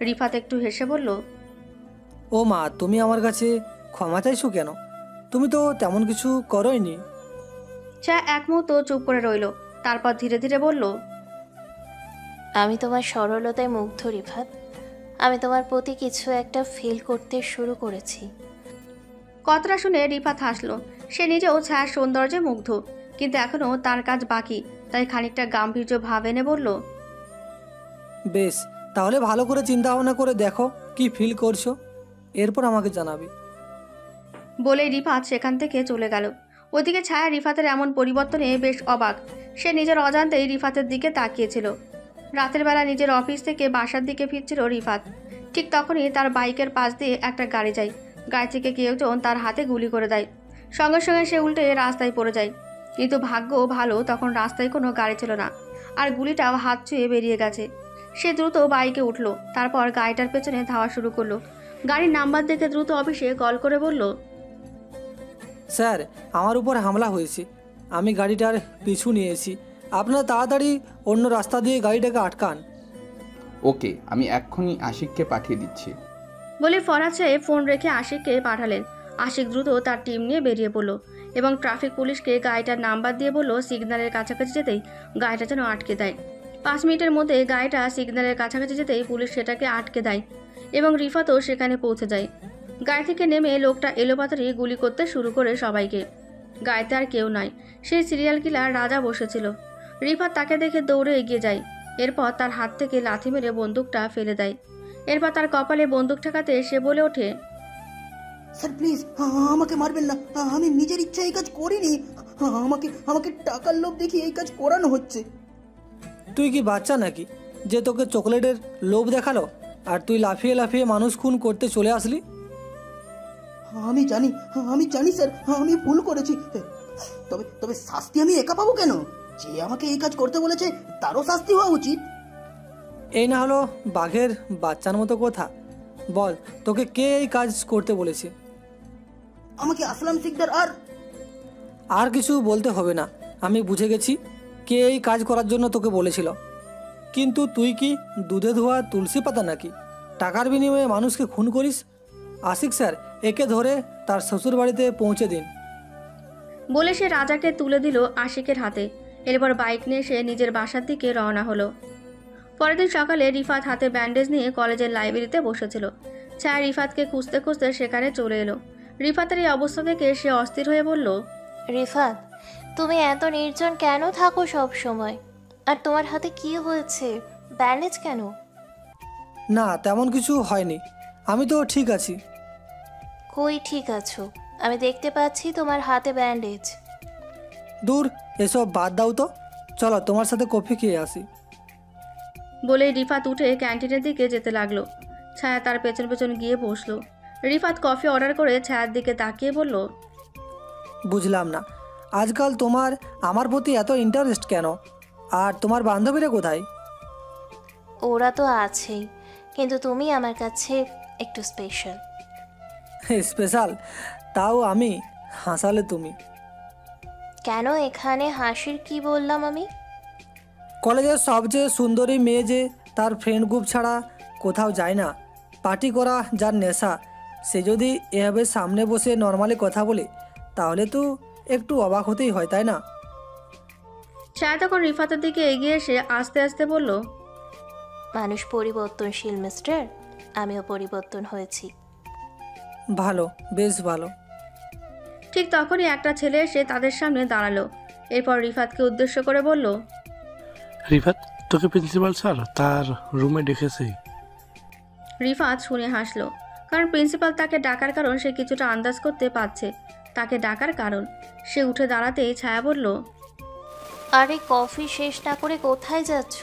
রিফাত একটু হেসে বলল, ও মা, তুমি আমার কাছে ক্ষমা চাইছো কেন? তুমি তো তেমন কিছু করোইনি। ছায়া এক মুহূর্ত চুপ করে রইল, তারপর ধীরে ধীরে বলল, আমি তোমার সরলতায় মুগ্ধ রিফাত। আমি তোমার প্রতি কিছু একটা ফিল করতে শুরু করেছি। কথাটা শুনে রিফাত হাসলো। সে নিজেও ছায়ার সৌন্দর্যে মুগ্ধ, কিন্তু এখনও তার কাজ বাকি। তাই খানিকটা গাম্ভীর্য ভাব এনে বলল, বেশ, তাহলে ভালো করে চিন্তা ভাবনা করে দেখো কি ফিল করছো, এরপর আমাকে জানাবে। বলে রিফাত সেখান থেকে চলে গেল। ওদিকে ছায়া রিফাতের এমন পরিবর্তনে বেশ অবাক। সে নিজের অজান্তেই রিফাতের দিকে তাকিয়েছিল। রাতের বেলা নিজের অফিস থেকে বাসার দিকে ফিরছিল রিফাত। ঠিক তখনই তার বাইকের পাশ দিয়ে একটা গাড়ি যায়। গাড়ি থেকে কেউ একজন তার হাতে গুলি করে দেয়। সঙ্গে সঙ্গে সে উল্টে রাস্তায় পড়ে যায়। কিন্তু ভাগ্য ভালো, তখন রাস্তায় কোনো গাড়ি ছিল না, আর গুলিটাও হাত ছুঁয়ে বেরিয়ে গেছে। সে দ্রুত বাইকে উঠল, তারপর গাড়িটার পেছনে ধাওয়া শুরু করলো। গাড়ির নাম্বার দেখে দ্রুত অফিসে কল করে বলল, স্যার, আমার উপর হামলা হয়েছে। আমি গাড়িটার পিছু নিয়েছি। আপনারা তাড়াতাড়ি অন্য রাস্তা দিয়ে গাড়িটাকে আটকান। ওকে, আমি এক্ষুনি আশিককে পাঠিয়ে দিচ্ছি। বলে ফরহাদ সাহেব ফোন রেখে আশিককে পাঠালেন। আশিক দ্রুত তার টিম নিয়ে বেরিয়ে পড়ল এবং ট্রাফিক পুলিশকে গাড়িটার নাম্বার দিয়ে বলল সিগন্যালের কাছাকাছি যেতেই গাড়িটা যেন আটকে দেয়। 5 মিনিটের মধ্যে গাড়িটা সিগন্যালের কাছাকাছি যেতেই পুলিশ সেটাকে আটকে দেয় এবং রিফাতও সেখানে পৌঁছে যায়। গাড়ি থেকে নেমে লোকটা এলোপাতাড়ি গুলি করতে শুরু করে সবাইকে। গাড়িতে আর কেউ নাই, সেই সিরিয়াল কিলার রাজা বসেছিল। রিফাত তাকে দেখে দৌড়ে এগিয়ে যায়। এরপর তার হাত থেকে লাথি মেরে বন্দুকটা ফেলে দেয়। এরপর তার কপালে বন্দুক ঠেকাতে সে বলে ওঠে, স্যার প্লিজ আমাকে মারবেন না, আমি নিজের ইচ্ছা এই কাজ করিনি। আমাকে আমাকে টাকার লোভ দেখিয়ে এই কাজ করানো হচ্ছে। তুই কি বাচ্চা নাকি যে তোকে চকলেটের লোভ দেখালো আর তুই লাফিয়ে লাফিয়ে মানুষ খুন করতে চলে আসলি? আমি জানি স্যার, আমি ভুল করেছি। তবে তবে শাস্তি আমি একা পাবো কেন? যে আমাকে এই কাজ করতে বলেছে তারও শাস্তি হওয়া উচিত। এই না হলো বাঘের বাচ্চার মতো কথা। বল, তোকে কে এই কাজ করতে বলেছে? আমাকে আসলাম সিকদার আর কিছু বলতে হবে না, আমি বুঝে গেছি কে এই কাজ করার জন্য তোকে বলেছিল। কিন্তু তুই কি দুধে ধোয়া তুলসী পাতা নাকি? টাকার বিনিময়ে মানুষকে খুন করিস? আশিক স্যার, একে ধরে তার শ্বশুর বাড়িতে পৌঁছে দিন। বলে সে রাজাকে তুলে দিল আশিকের হাতে। এরপর বাইক নিয়ে সে নিজের বাসার দিকে রওনা হলো। পরের দিন সকালে রিফাত হাতে ব্যান্ডেজ নিয়ে কলেজের লাইব্রেরিতে বসেছিল। ছায়া রিফাতকে খুঁজতে খুঁজতে সেখানে চলে এলো। রিফাতের এই অবস্থা দেখে সে অস্থির হয়ে বলল, রিফাত, তুমি এত নির্জন কেন থাকো সব সময়? আর তোমার হাতে কি হয়েছে? ব্যান্ডেজ কেন? না, তেমন কিছু হয়নি, আমি তো ঠিক আছি। কই ঠিক আছো? আমি দেখতে পাচ্ছি তোমার হাতে ব্যান্ডেজ। দূর, এসব বাদ দাও তো, চলো তোমার সাথে কফি খেয়ে আসি। বলে রিফাত উঠে ক্যান্টিনের দিকে যেতে লাগলো। ছায়া তার পেছন পেছন গিয়ে বসলো। রিফাত কফি অর্ডার করে ছায়ার দিকে তাকিয়ে বলল, বুঝলাম না, আজকাল তোমার আমার প্রতি এত ইন্টারেস্ট কেন? আর তোমার বান্ধবীরা কোথায়? ওরা তো আছেই, কিন্তু তুমি আমার কাছে একটু স্পেশাল। স্পেশাল? তাও আমি হাসালে তুমি। কেন? এখানে হাসির কি বললাম আমি? কলেজের সবচেয়ে সুন্দরী মেয়ে যে তার ফ্রেন্ড গ্রুপ ছাড়া কোথাও যায় না, পার্টি করা যার নেশা, সে যদি এভাবে সামনে বসে নর্মালি কথা বলে তাহলে তো একটু অবাক হতেই হয়, তাই না? ছায়া তখন রিফাতের দিকে এগিয়ে এসে আস্তে আস্তে বলল, মানুষ পরিবর্তনশীল মিস্টার, আমিও পরিবর্তন হয়েছি। ভালো, বেশ ভালো। ঠিক তখনই একটা ছেলে এসে তাদের সামনে দাঁড়ালো। এরপর রিফাতকে উদ্দেশ্য করে বলল, রিফাত, তোকে প্রিন্সিপাল স্যার তার রুমে ডেকেছে। রিফাত শুনে হাসলো, কারণ প্রিন্সিপাল তাকে ডাকার কারণ সে কিছুটা আন্দাজ করতে পারছে তাকে ডাকার কারণ। সে উঠে দাঁড়াতেই ছায়া বলল, আরে কফি শেষ না করে কোথায় যাচ্ছ?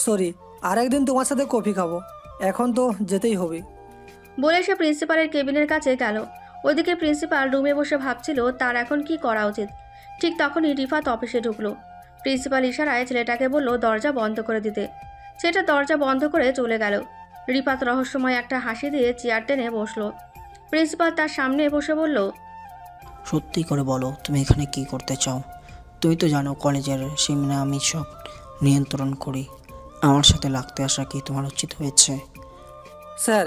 সরি, আরেকদিন তোমার সাথে কফি খাবো, এখন তো যেতেই হবে। বলে সে প্রিন্সিপালের কেবিনের কাছে গেল। ওইদিকে প্রিন্সিপাল রুমে বসে ভাবছিল তার এখন কি করা উচিত। ঠিক তখনই রিফাত অফিসে ঢুকলো। প্রিন্সিপাল ইশারায় ছেলেটাকে বলল দরজা বন্ধ করে দিতে। সেটা দরজা বন্ধ করে চলে গেল। রিফাত রহস্যময় একটা হাসি দিয়ে চেয়ার টেনে বসলো। প্রিন্সিপাল তার সামনে বসে বলল, সত্যি করে বলো, তুমি এখানে কি করতে চাও? তুমি তো জানো কলেজের সেমিনা আমি সব নিয়ন্ত্রণ করি। আমার সাথে লাগতে আসা কি তোমার উচিত হয়েছে? স্যার,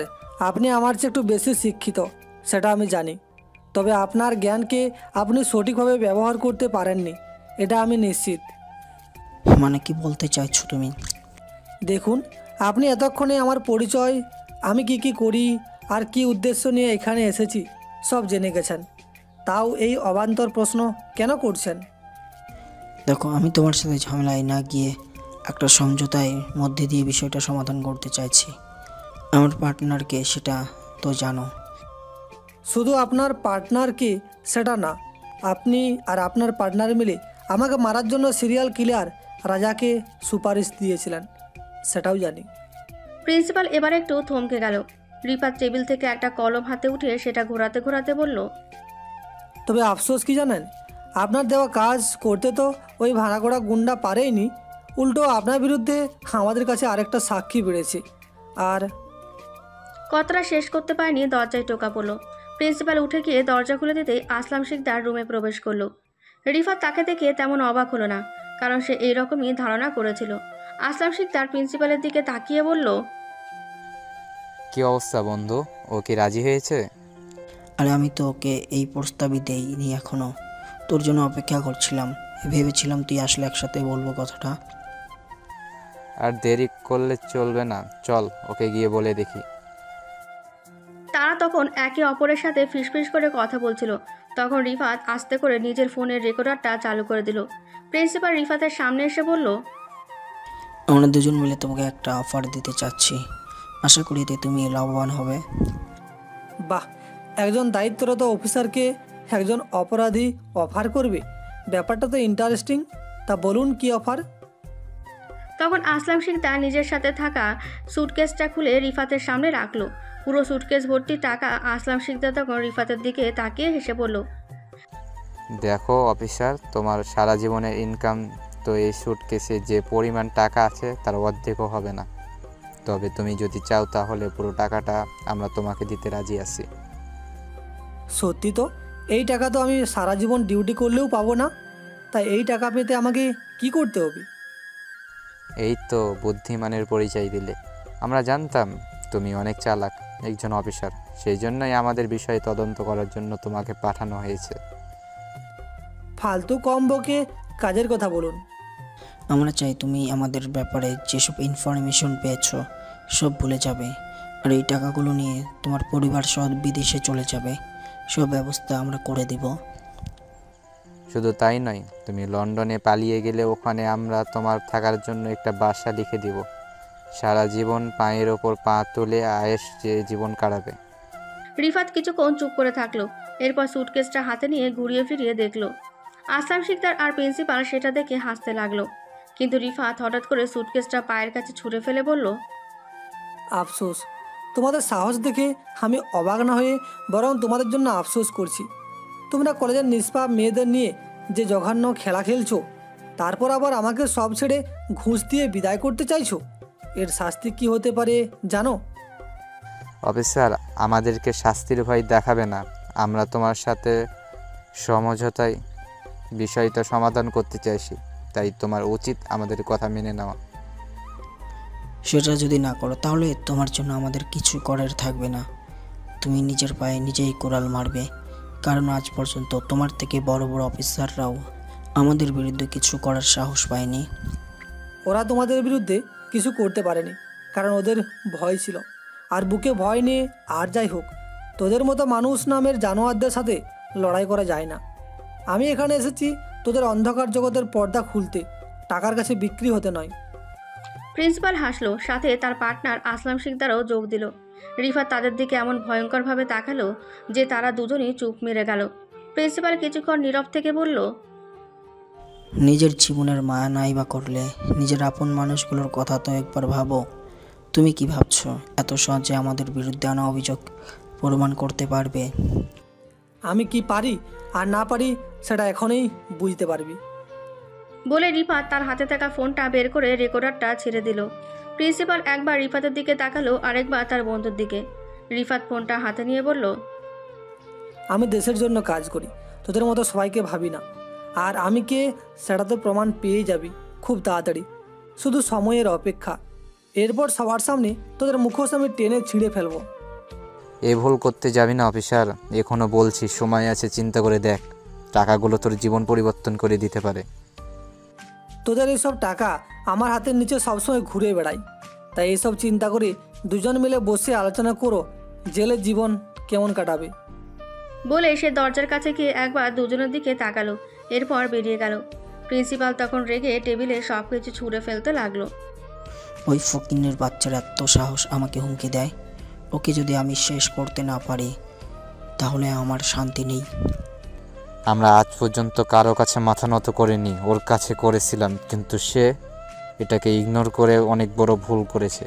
আপনি আমার চেয়ে একটু বেশি শিক্ষিত, সেটা আমি জানি। তবে আপনার জ্ঞানকে আপনি সঠিকভাবে ব্যবহার করতে পারেননি, এটা আমি নিশ্চিত। মানে কি বলতে চাইছো তুমি? দেখুন, আপনি এতক্ষণে আমার পরিচয়, আমি কি করি আর কি উদ্দেশ্য নিয়ে এখানে এসেছি সব জেনে গেছেন। তাও এই অবান্তর প্রশ্ন কেন করছেন? দেখো, আমি তোমার সাথে ঝামেলায় না গিয়ে একটা সমঝোতার মধ্যে দিয়ে বিষয়টা সমাধান করতে চাইছি। আমার পার্টনারকে সেটা তো জানো। শুধু আপনার পার্টনারকে সেটা না, আপনি আর আপনার পার্টনার মিলে আমাকে মারার জন্য সিরিয়াল কিলার রাজাকে সুপারিশ দিয়েছিলেন, সেটাও জানি। প্রিন্সিপাল এবার একটু থমকে গেল। রিফাত টেবিল থেকে একটা কলম হাতে উঠে সেটা ঘোরাতে ঘোরাতে বলল, তবে আফসোস কি জানেন, আপনার দেওয়া কাজ করতে তো ওই ভাড়া করা গুন্ডা পারেইনি, উল্টো আপনার বিরুদ্ধে আমাদের কাছে আরেকটা সাক্ষী বেড়েছে। আর কথাটা শেষ করতে পারেনি, দরজায় টোকা পড়ল। প্রিন্সিপাল উঠে গিয়ে দরজা খুলে দিতেই আসলাম শিকদার রুমে প্রবেশ করলো। রিফাত তাকে দেখে তেমন অবাক হলো না, কারণ সে এইরকমই ধারণা করেছিল। আসলাম শিকদার প্রিন্সিপালের দিকে তাকিয়ে বলল, কি অবস্থা বন্ধু, ও কি রাজি হয়েছে? আরে আমি তো ওকে এই প্রস্তাবই দেইনি এখনো, তোর জন্য অপেক্ষা করছিলাম। ভেবেছিলাম তুই আসলে একসাথে বলবো কথাটা। আর দেরি করলে চলবে না, চল ওকে গিয়ে বলে দেখি। তারা তখন একে অপরের সাথে ফিসফিস করে কথা বলছিল। তখন রিফাত আস্তে করে নিজের ফোনের রেকর্ডারটা চালু করে দিল। প্রিন্সিপাল রিফাতের সামনে এসে বলল, আমরা দুজন মিলে তোমাকে একটা অফার দিতে চাচ্ছি, আশা করি এতে তুমি লাভবান হবে। বাহ, একজন দায়িত্বরত অফিসারকে একজন অপরাধী অফার করবে, ব্যাপারটা তো ইন্টারেস্টিং। তা বলুন কি অফার? তখন আসলাম শিকদার নিজের সাথে থাকা সুটকেসটা খুলে রিফাতের সামনে রাখলো। পুরো সুটকেস ভর্তি টাকা। আসলাম শিকদার তখন রিফাতের দিকে তাকিয়ে হেসে বলল, দেখো অফিসার, তোমার সারা জীবনের ইনকাম তো এই সুটকেসে যে পরিমাণ টাকা আছে তার অর্ধেকও হবে না। তবে তুমি যদি চাও তাহলে পুরো টাকাটা আমরা তোমাকে দিতে রাজি আছি। সত্যি তো? এই টাকা তো আমি সারা জীবন ডিউটি করলেও পাবো না। তাই এই টাকা পেতে আমাকে কি করতে হবে? এই তো বুদ্ধিমানের পরিচয় দিলে। আমরা জানতাম তুমি অনেক চালাক একজন অফিসার, সেই জন্যই আমাদের বিষয়ে তদন্ত করার জন্য তোমাকে পাঠানো হয়েছে। ফালতু কম বকে কাজের কথা বলুন। আমরা চাই তুমি আমাদের ব্যাপারে যেসব ইনফরমেশন পেয়েছো সব ভুলে যাবে, আর এই টাকাগুলো নিয়ে তোমার পরিবার সহ বিদেশে চলে যাবে। সব ব্যবস্থা আমরা করে দিব। শুধু তাই নয়, তুমি লন্ডনে পালিয়ে গেলে ওখানে আমরা তোমার থাকার জন্য একটা বাসা লিখে দিব। সারা জীবন পায়ের ওপর পা তুলে আয়েশ যে জীবন কাটাবে। রিফাত কিছুক্ষণ চুপ করে থাকলো। এরপর সুটকেসটা হাতে নিয়ে ঘুরিয়ে ফিরিয়ে দেখলো। আসলাম শিকদার আর প্রিন্সিপাল সেটা দেখে হাসতে লাগলো। কিন্তু রিফাত হঠাৎ করে সুটকেসটা পায়ের কাছে ছুঁড়ে ফেলে বলল, আফসোস, তোমাদের সাহস দেখে আমি অবাক না হয়ে বরং তোমাদের জন্য আফসোস করছি। তোমরা কলেজের নিষ্পাপ মেয়েদের নিয়ে যে জঘন্য খেলা খেলছো, তারপর আবার আমাকে সব ছেড়ে ঘুষ দিয়ে বিদায় করতে চাইছো। এর শাস্তি কি হতে পারে জানো? অফিসার, আমাদেরকে শাস্তির ভয় দেখাবে না। আমরা তোমার সাথে সমঝোতায় বিষয়টা সমাধান করতে চাইছি, তাই তোমার উচিত আমাদের কথা মেনে নেওয়া। সেটা যদি না করো তাহলে তোমার জন্য আমাদের কিছু করার থাকবে না। তুমি নিজের পায়ে নিজেই কোড়াল মারবে, কারণ আজ পর্যন্ত তোমার থেকে বড় বড় অফিসাররাও আমাদের বিরুদ্ধে কিছু করার সাহস পায়নি। ওরা তোমাদের বিরুদ্ধে কিছু করতে পারেনি, কারণ ওদের ভয় ছিল। আর বুকে ভয় নিয়ে আর যাই হোক, তোদের মতো মানুষ নামের জানোয়ারদের সাথে লড়াই করা যায় না। আমি এখানে এসেছি তোদের অন্ধকার জগতের পর্দা খুলতে, টাকার কাছে বিক্রি হতে নয়। প্রিন্সিপাল হাসলো, সাথে তার পার্টনার আসলাম শিকদারও যোগ দিল। রিফাত তাদের দিকে এমন ভয়ঙ্করভাবে তাকালো যে তারা দুজনেই চুপ মেরে গেল। প্রিন্সিপাল কিছুক্ষণ নীরব থেকে বলল, নিজের জীবনের মায়া নাই বা করলে নিজের আপন মানুষগুলোর কথা তো একবার ভাবো। তুমি কি ভাবছো এত সহজে আমাদের বিরুদ্ধে আনা অভিযোগ প্রমাণ করতে পারবে? আমি কি পারি আর না পারি সেটা এখনই বুঝতে পারবি। বলে রিফাত তার হাতে থাকা ফোনটা বের করে রেকর্ডারটা ছেড়ে দিল। প্রিন্সিপাল একবার রিফাতের দিকে তাকালো, আরেকবার তার বন্ধুর দিকে। রিফাত ফোনটা হাতে নিয়ে বলল, আমি দেশের জন্য কাজ করি, তোদের মতো সবাইকে ভাবি না। আর আমি কে সেটা তো প্রমাণ পেয়ে যাবি খুব তাড়াতাড়ি, শুধু সময়ের অপেক্ষা। এরপর সবার সামনে তোদের মুখোশ আমি টেনে ছিঁড়ে ফেলবো। এ ভুল করতে যাবি না অফিসার, এখনো বলছি সময় আছে, চিন্তা করে দেখ। টাকাগুলো তোর জীবন পরিবর্তন করে দিতে পারে। তোদের এইসব টাকা আমার হাতের নিচে সবসময় ঘুরে বেড়ায়, তাই এইসব চিন্তা করে দুজন মিলে বসে আলোচনা করো জেলের জীবন কেমন কাটাবে। বলে সে দরজার কাছে গিয়ে একবার দুজনের দিকে তাকালো, এরপর বেরিয়ে গেল। প্রিন্সিপাল তখন রেগে টেবিলে সব কিছু ছুঁড়ে ফেলতে লাগলো। ওই ফকিনের বাচ্চার এত সাহস আমাকে হুমকি দেয়। ওকে যদি আমি শেষ করতে না পারি তাহলে আমার শান্তি নেই। আমরা আজ পর্যন্ত কারো কাছে মাথা নত করিনি, ওর কাছে করেছিলাম, কিন্তু সে এটাকে ইগনোর করে অনেক বড় ভুল করেছে।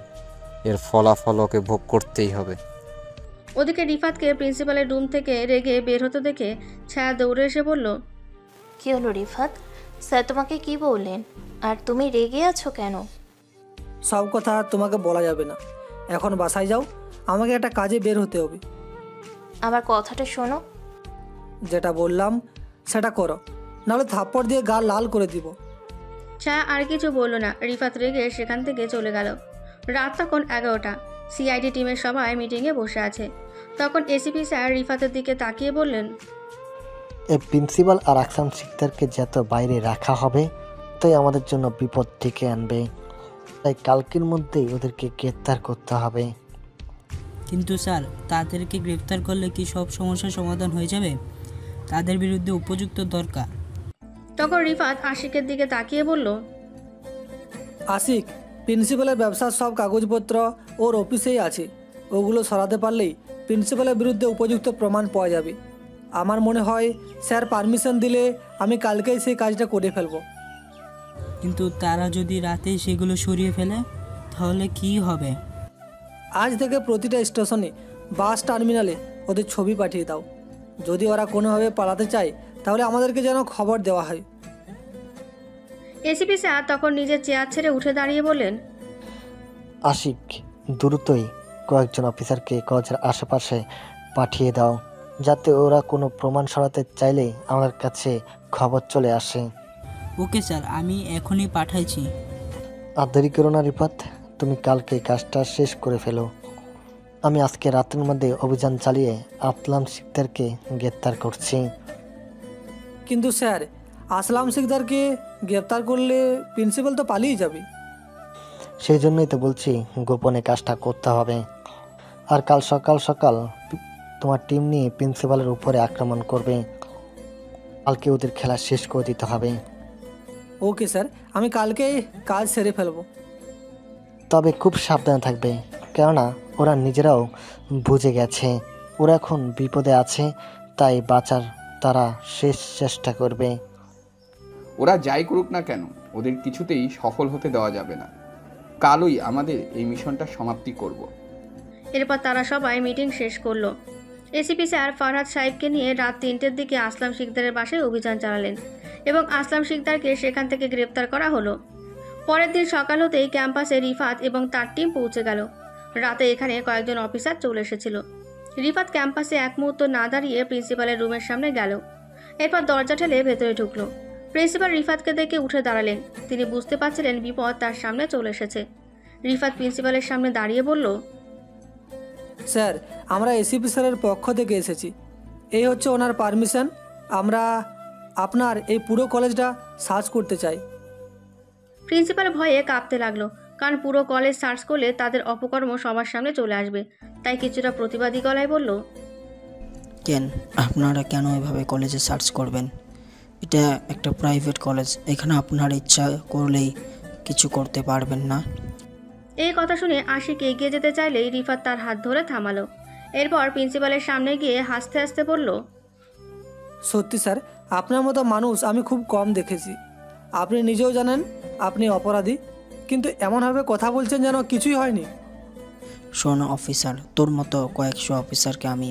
এর ফলাফল ওকে ভোগ করতেই হবে। ওদিকে রিফাতকে প্রিন্সিপালের রুম থেকে রেগে বের হতে দেখে ছায়া দৌড়ে এসে বলল, কি হলো রিফাত, স্যার তোমাকে কি বললেন আর তুমি রেগে আছো কেন? সব কথা তোমাকে বলা যাবে না, এখন বাসায় যাও, আমাকে একটা কাজে বের হতে হবে। আমার কথাটা শোনো। যেটা বললাম সেটা করো, নাহলে থাপ্পড় দিয়ে গা লাল করে দিব। ছায়া আর কিছু বলল না। রিফাত রেগে সেখান থেকে চলে গেল। রাত তখন 11টা। সিআইডি টিমের সবাই মিটিংয়ে বসে আছে। তখন এসিপি স্যার রিফাতের দিকে তাকিয়ে বললেন, এই প্রিন্সিপাল আর আকসাম শিকদারকে যত বাইরে রাখা হবে তাই আমাদের জন্য বিপদ ডেকে আনবে। তাই কালকের মধ্যেই ওদেরকে গ্রেপ্তার করতে হবে। কিন্তু স্যার, তাদেরকে গ্রেফতার করলে কি সব সমস্যার সমাধান হয়ে যাবে? তাদের বিরুদ্ধে উপযুক্ত দরকার। তখন রিফাত আশিকের দিকে তাকিয়ে বলল, আশিক, প্রিন্সিপালের ব্যবসার সব কাগজপত্র ওর অফিসেই আছে। ওগুলো সরাতে পারলেই প্রিন্সিপালের বিরুদ্ধে উপযুক্ত প্রমাণ পাওয়া যাবে। আমার মনে হয় স্যার পারমিশন দিলে আমি কালকেই সেই কাজটা করে ফেলবো। কিন্তু তারা যদি রাতেই সেগুলো সরিয়ে ফেলে তাহলে কি হবে? আজ থেকে প্রতিটা স্টেশনে, বাস টার্মিনালে ওদের ছবি পাঠিয়ে দাও। যদি ওরা কোনোভাবে পালাতে চায় তাহলে আমাদেরকে যেন খবর দেওয়া হয়। এসিপি স্যার তখন নিজের চেয়ার ছেড়ে উঠে দাঁড়িয়ে বললেন, আশিক, দ্রুতই কয়েকজন অফিসারকে কলেজের আশেপাশে পাঠিয়ে দাও, যাতে ওরা কোনো প্রমাণ সরাতে চাইলে আমার কাছে খবর চলে আসে। ওকে স্যার, আমি এখনই পাঠাইছি। আর দেরি করো না রিফাত, তুমি কালকে কাজটা শেষ করে ফেলো। আমি আজকে রাতের মধ্যে অভিযান চালিয়ে আসলাম শিকদারকে গ্রেপ্তার করছি। কিন্তু স্যার, আসলাম শিকদারকে গ্রেপ্তার করলে প্রিন্সিপাল তো পালিয়ে যাবে। সেই জন্যই তো বলছি গোপনে কাজটা করতে হবে। আর কাল সকাল সকাল তোমার টিম নিয়ে প্রিন্সিপালের উপরে আক্রমণ করবে। কালকে ওদের খেলা শেষ করে দিতে হবে। ওকে স্যার, আমি কালকেই কাজ সেরে ফেলবো। তবে খুব সাবধানে থাকবে, কেননা ওরা নিজেরাও বুঝে গেছে ওরা এখন বিপদে আছে, তাই বাঁচার তারা শেষ চেষ্টা করবে। ওরা যাই করুক না কেন, ওদের কিছুতেই সফল হতে দেওয়া যাবে না। কালই আমাদের এই মিশনটা সমাপ্তি করব। এরপর তারা সবাই মিটিং শেষ করলো। এসিপি স্যার ফারহাদ সাহেবকে নিয়ে রাত 3টের দিকে আসলাম শিকদারের বাসায় অভিযান চালালেন এবং আসলাম শিকদারকে সেখান থেকে গ্রেপ্তার করা হলো। পরের দিন সকাল হতেই ক্যাম্পাসে রিফাত এবং তার টিম পৌঁছে গেল। রাতে এখানে কয়েকজন অফিসার চলে এসেছিল। রিফাত ক্যাম্পাসে এক মুহূর্ত না দাঁড়িয়ে প্রিন্সিপালের রুমের সামনে গেল। এরপর দরজা ঠেলে ভেতরে ঢুকলো। প্রিন্সিপাল রিফাতকে দেখে উঠে দাঁড়ালেন। তিনি বুঝতে পারছিলেন বিপদ তার সামনে চলে এসেছে। রিফাত প্রিন্সিপালের সামনে দাঁড়িয়ে বলল, স্যার, আমরা এসিপি স্যারের পক্ষ থেকে এসেছি। এই হচ্ছে ওনার পারমিশন। আমরা আপনার এই পুরো কলেজটা সার্চ করতে চাই। প্রিন্সিপাল ভয়ে কাঁপতে লাগলো, কারণ পুরো কলেজ সার্চ করলে তাদের অপকর্ম সবার সামনে চলে আসবে। তাই কিছুটা প্রতিবাদী গলায় বলল, কেন আপনারা কেন এভাবে কলেজে সার্চ করবেন? এটা একটা প্রাইভেট কলেজ, এখানে আপনার ইচ্ছা করলেই কিছু করতে পারবেন না। এই কথা শুনে আশিক এগিয়ে যেতে চাইলেই রিফাত তার হাত ধরে থামালো। এরপর প্রিন্সিপালের সামনে গিয়ে হাসতে হাসতে বলল, সত্যি স্যার, আপনার মতো মানুষ আমি খুব কম দেখেছি। আপনি নিজেও জানেন আপনি অপরাধী, কিন্তু এমনভাবে কথা বলছেন যেন কিছুই হয়নি। শোন অফিসার, তোর মতো কয়েকশো অফিসারকে আমি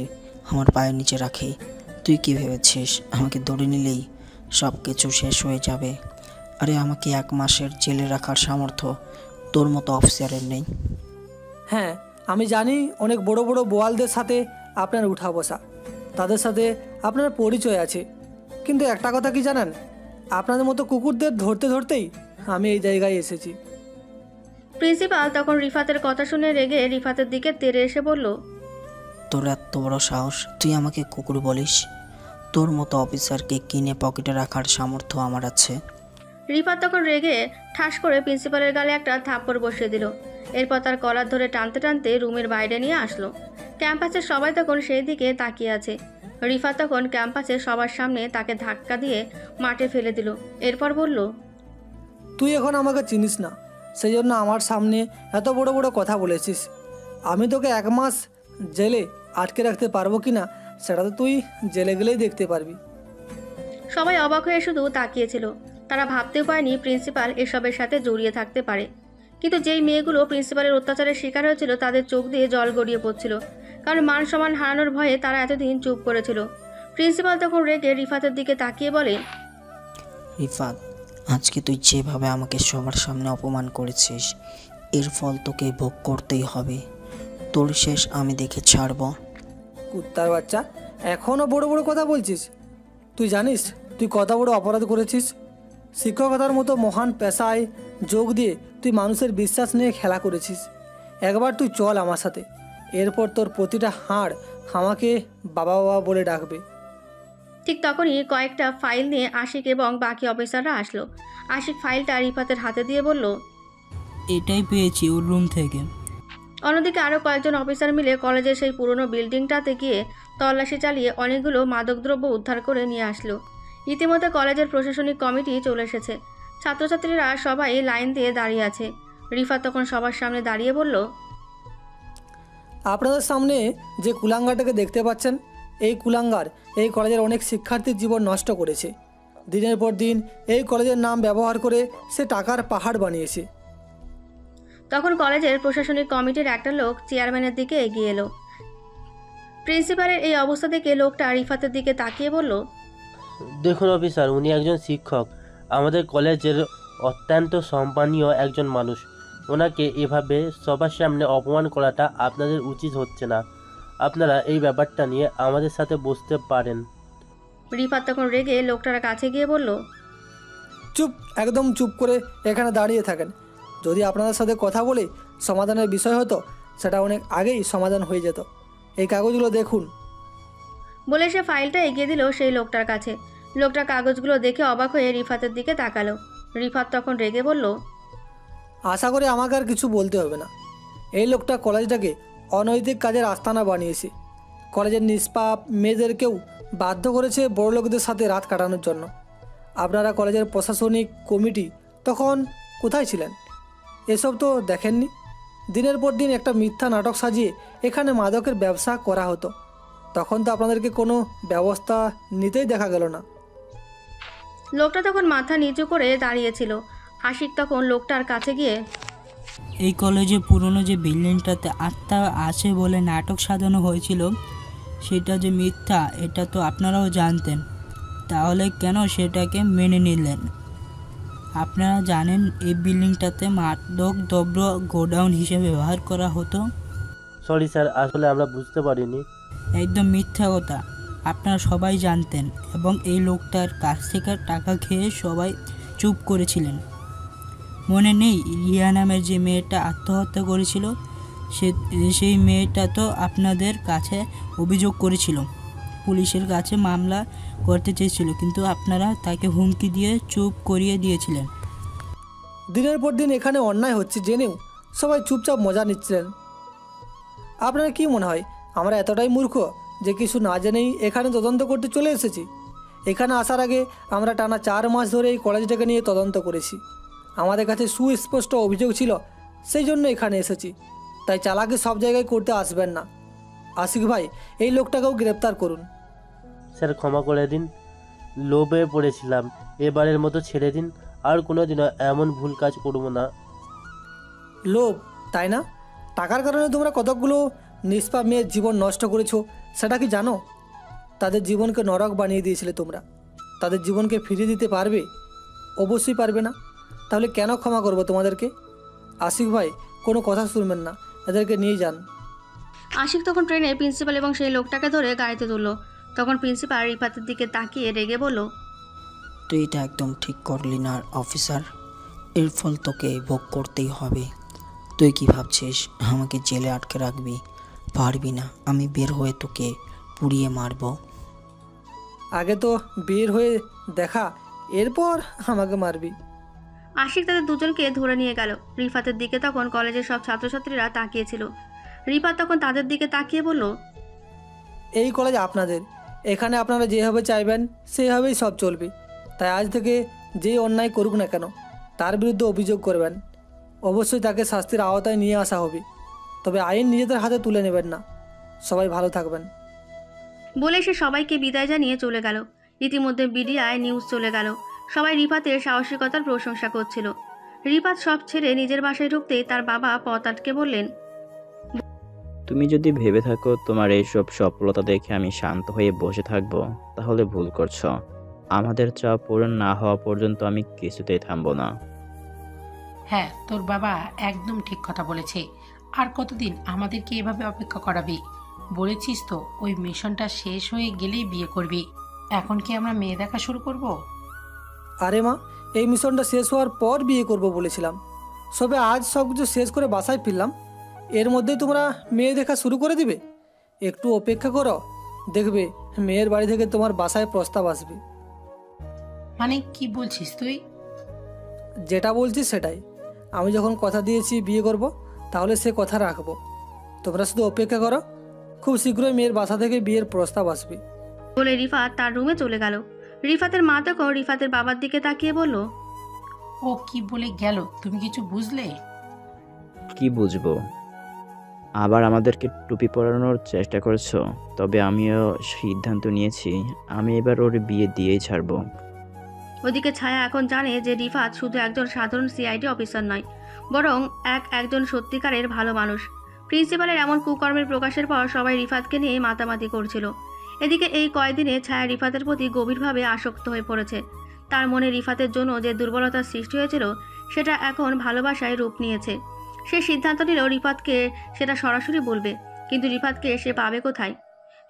আমার পায়ের নিচে রাখি। তুই কি ভেবেছিস আমাকে ধরে নিলেই সব কিছু শেষ হয়ে যাবে? আরে আমাকে 1 মাসের জেলে রাখার সামর্থ্য তোর মতো অফিসারের নেই। হ্যাঁ, আমি জানি অনেক বড় বড় বোয়ালদের সাথে আপনার উঠা বসা, তাদের সাথে আপনার পরিচয় আছে। কিন্তু একটা কথা কি জানেন, আপনাদের মতো কুকুরদের ধরতে ধরতেই আমি এই জায়গায় এসেছি। প্রিন্সিপাল তখন রিফাতের কথা শুনে রেগে রিফাতের দিকে তেড়ে এসে বলল, তোর এত বড় সাহস, তুই আমাকে কুকুর বলিস? তোর মতো অফিসারকে কিনে পকেটে রাখার সামর্থ্য আমার আছে। রিফাত তখন রেগে ঠাস করে প্রিন্সিপালের গালে একটা থাপ্পড় বসিয়ে দিল। এরপর তার কলার ধরে টানতে টানতে রুমের বাইরে নিয়ে আসলো। ক্যাম্পাসের সবাই তখন সেই দিকে তাকিয়ে আছে। রিফাত তখন ক্যাম্পাসের সবার সামনে তাকে ধাক্কা দিয়ে মাঠে ফেলে দিল। এরপর বলল, তুই এখন আমাকে চিনিস না, সেই জন্য আমার সামনে এত বড় বড় কথা বলেছিস। আমি তোকে 1 মাস জেলে আটকে রাখতে পারবো কি না সেটা তো তুই জেলে গেলেই দেখতে পারবি। সবাই অবাক হয়ে শুধু তাকিয়েছিল। তারা ভাবতেও পারেনি প্রিন্সিপাল এসবের সাথে জড়িয়ে থাকতে পারে। কিন্তু যেই মেয়েগুলো প্রিন্সিপালের অত্যাচারের শিকার হয়েছিল তাদের চোখ দিয়ে জল গড়িয়ে পড়ছিল, কারণ মান সম্মান হারানোর ভয়ে তারা এতদিন চুপ করেছিল। প্রিন্সিপাল তখন রেগে রিফাতের দিকে তাকিয়ে বলে, রিফাত, আজকে তুই যেভাবে আমাকে সবার সামনে অপমান করেছিস, এর ফল তোকে ভোগ করতেই হবে। তোর শেষ আমি দেখে ছাড়ব। কুত্তার বাচ্চা, এখনও বড় বড় কথা বলছিস? তুই জানিস তুই কত বড় অপরাধ করেছিস? শিক্ষকতার মতো মহান পেশায় যোগ দিয়ে তুই মানুষের বিশ্বাস নিয়ে খেলা করেছিস। একবার তুই চল আমার সাথে, এরপর তোর প্রতিটা হাড় আমাকে বাবা বাবা বলে ডাকবে। ঠিক তখনই কয়েকটা ফাইল নিয়ে আশিক এবং বাকি অফিসাররা আসলো। আশিক ফাইলটা রিফাতের হাতে দিয়ে বলল, এটাই পেয়েছি ওর রুম থেকে। অন্যদিকে আরও কয়েকজন অফিসার মিলে কলেজের সেই পুরনো বিল্ডিংটাতে গিয়ে তল্লাশি চালিয়ে অনেকগুলো মাদকদ্রব্য উদ্ধার করে নিয়ে আসলো। ইতিমধ্যে কলেজের প্রশাসনিক কমিটি চলে এসেছে। ছাত্রছাত্রীরা সবাই লাইন দিয়ে দাঁড়িয়ে আছে। রিফাত তখন সবার সামনে দাঁড়িয়ে বলল, আপনাদের সামনে যে কুলাঙ্গারটাকে দেখতে পাচ্ছেন, এই কুলাঙ্গার এই কলেজের অনেক শিক্ষার্থীর জীবন নষ্ট করেছে। দিনের পর দিন এই কলেজের নাম ব্যবহার করে সে টাকার পাহাড় বানিয়েছে। তখন কলেজের প্রশাসনিক কমিটির একটা লোক চেয়ারম্যানের দিকে এগিয়ে এলো। প্রিন্সিপালের এই অবস্থা দেখে লোকটা রিফাতের দিকে তাকিয়ে বলল, দেখুন অফিসার, উনি একজন শিক্ষক, আমাদের কলেজের অত্যন্ত সম্মানীয় একজন মানুষ। ওনাকে এভাবে সবার সামনে অপমান করাটা আপনাদের উচিত হচ্ছে না। আপনারা এই ব্যাপারটা নিয়ে আমাদের সাথে বসতে পারেন। রিফাত তখন রেগে লোকটার কাছে গিয়ে বলল, চুপ, একদম চুপ করে এখানে দাঁড়িয়ে থাকেন। যদি আপনাদের সাথে কথা বলে সমাধানের বিষয় হতো, সেটা অনেক আগেই সমাধান হয়ে যেত। এই কাগজগুলো দেখুন। বলে সে ফাইলটা এগিয়ে দিল সেই লোকটার কাছে। লোকটা কাগজগুলো দেখে অবাক হয়ে রিফাতের দিকে তাকালো। রিফাত তখন রেগে বলল, আশা করি আমাকে আর কিছু বলতে হবে না। এই লোকটা কলেজটাকে অনৈতিক কাজের আস্তানা বানিয়েছে। কলেজের নিষ্পাপ মেয়েদেরকেও বাধ্য করেছে বড়লোকদের সাথে রাত কাটানোর জন্য। আপনারা কলেজের প্রশাসনিক কমিটি তখন কোথায় ছিলেন? এসব তো দেখেননি। দিনের পর দিন একটা মিথ্যা নাটক সাজিয়ে এখানে মাদকের ব্যবসা করা হতো। তখন তো আপনাদেরকে কোনো ব্যবস্থা নিতেই দেখা গেল না। লোকটা তখন মাথা নিচু করে দাঁড়িয়েছিল। আশিক তখন লোকটার কাছে গিয়ে, এই কলেজে পুরনো যে বিল্ডিংটাতে আত্মা আছে বলে নাটক সাজানো হয়েছিল, সেটা যে মিথ্যা এটা তো আপনারাও জানতেন। তাহলে কেন সেটাকে মেনে নিলেন? আপনারা জানেন এই বিল্ডিংটাতে মাদক দ্রব্য গোডাউন হিসেবে ব্যবহার করা হতো। সরি স্যার, আসলে আমরা বুঝতে পারিনি। একদম মিথ্যা কথা। আপনারা সবাই জানতেন এবং এই লোকটার কাছ থেকে টাকা খেয়ে সবাই চুপ করেছিলেন। মনে নেই রিয়া নামের যে মেয়েটা আত্মহত্যা করেছিল, সেই মেয়েটা তো আপনাদের কাছে অভিযোগ করেছিল, পুলিশের কাছে মামলা করতে চেয়েছিল, কিন্তু আপনারা তাকে হুমকি দিয়ে চুপ করিয়ে দিয়েছিলেন। দিনের পর দিন এখানে অন্যায় হচ্ছে জেনেও সবাই চুপচাপ মজা নিচ্ছিলেন। আপনার কি মনে হয় আমরা এতটাই মূর্খ যে কিছু না জেনেই এখানে তদন্ত করতে চলে এসেছি? এখানে আসার আগে আমরা টানা 4 মাস ধরে এই কলেজটাকে নিয়ে তদন্ত করেছি। আমাদের কাছে সুস্পষ্ট অভিযোগ ছিল, সেই জন্য এখানে এসেছি। তাই চালাকি সব জায়গায় করতে আসবেন না। আশিক ভাই, এই লোকটাকেও গ্রেপ্তার করুন। স্যার ক্ষমা করে দিন, লোভে পড়েছিলাম, এবারের মতো ছেড়ে দিন, আর কোনোদিনও এমন ভুল কাজ করব না। লোভ, তাই না? টাকার কারণে তোমরা কতকগুলো নিষ্পাপ মেয়ের জীবন নষ্ট করেছো, সেটা কি জানো? তাদের জীবনকে নরক বানিয়ে দিয়েছিলে তোমরা। তাদের জীবনকে ফিরিয়ে দিতে পারবে? অবশ্যই পারবে না। তাহলে কেন ক্ষমা করবো তোমাদেরকে? আশিক ভাই, কোনো কথা শুনবেন না, এদেরকে নিয়ে যান। আশিক তখন ট্রেনে প্রিন্সিপাল এবং সেই লোকটাকে ধরে গাড়িতে তুলল। তখন প্রিন্সিপাল রিফাতের দিকে তাকিয়ে রেগে বলল, তুই এটা একদম ঠিক করলি না অফিসার, এর ফল তোকে ভোগ করতেই হবে। তুই কি ভাবছিস আমাকে জেলে আটকে রাখবি? পারবি না। আমি বের হয়ে তোকে পুড়িয়ে মারব। আগে তো বের হয়ে দেখা, এরপর আমাকে মারবি। আশিক তাদের দুজনকে ধরে নিয়ে গেল। রিফাতের দিকে তখন কলেজের সব ছাত্রছাত্রীরা তাকিয়েছিল। রিফাত তখন তাদের দিকে তাকিয়ে বলল, এই কলেজ আপনাদের, এখানে আপনারা যেভাবে চাইবেন সেইভাবেই সব চলবে। তাই আজ থেকে যেই অন্যায় করুক না কেন তার বিরুদ্ধে অভিযোগ করবেন। অবশ্যই তাকে শাস্তির আওতায় নিয়ে আসা হবে, তবে আইন নিজেদের হাতে তুলে নেবেন না। সবাই ভালো থাকবেন। বলে সে সবাইকে বিদায় জানিয়ে চলে গেল। ইতিমধ্যে বিডিআই নিউজ চলে গেল। সবাই রিফাতের সাহসিকতার প্রশংসা করছিল। রিফাত সব ছেড়ে নিজের বাসায় ঢুকতেই তার বাবা পথ আটকে বললেন, তুমি যদি ভেবে থাকো তোমার এইসব সফলতা দেখে আমি শান্ত হয়ে বসে থাকবো, তাহলে ভুল করছো। আমাদের চাওয়া পূরণ না হওয়া পর্যন্ত আমি কিছুতেই থামবো না। হ্যাঁ, তোর বাবা একদম ঠিক কথা বলেছে। আর কতদিন আমাদেরকে এভাবে অপেক্ষা করাবি? বলেছিস তো ওই মিশনটা শেষ হয়ে গেলেই বিয়ে করবি। এখন কি আমরা মেয়ে দেখা শুরু করব? আরে মা, এই মিশনটা শেষ হওয়ার পর বিয়ে করব বলেছিলাম। সবে আজ সব কিছু শেষ করে বাসায় ফিরলাম, এর মধ্যেই তোমরা মেয়ে দেখা শুরু করে দিবে? একটু অপেক্ষা করো, দেখবে মেয়ের বাড়ি থেকে তোমার বাসায় প্রস্তাব আসবে। মানে কি বলছিস তুই? যেটা বলছি সেটাই। আমি যখন কথা দিয়েছি বিয়ে করব, তাহলে সে কথা রাখবো। তোমরা শুধু অপেক্ষা করো, খুব শীঘ্রই মেয়ের বাসা থেকে বিয়ের প্রস্তাব আসবে। বলে রিফাত তার রুমে চলে গেল। রিফাতের মা তখন রিফাতের বাবার দিকে তাকিয়ে বলল, ও কি বলে গেল, তুমি কিছু বুঝলে? কি বুঝবো? আবার আমাদেরকে টুপি পরানোর চেষ্টা করছো? তবে আমিও সিদ্ধান্ত নিয়েছি, আমি এবার ওর বিয়ে দিয়েই ছাড়বো। ওদিকে ছায়া এখন জানে যে রিফাত শুধু একজন সাধারণ সিআইডি অফিসার নয়, বরং একজন সত্যিকারের ভালো মানুষ। প্রিন্সিপালের এমন কুকর্মের প্রকাশের পর সবাই রিফাতকে নিয়ে মাতামাতি করছিল। এদিকে এই কয়েকদিনে ছায়া রিফাতের প্রতি গভীরভাবে আসক্ত হয়ে পড়েছে। তার মনে রিফাতের জন্য যে দুর্বলতার সৃষ্টি হয়েছিল সেটা এখন ভালোবাসায় রূপ নিয়েছে। সে সিদ্ধান্ত নিল রিফাতকে সেটা সরাসরি বলবে, কিন্তু রিফাতকে সে পাবে কোথায়?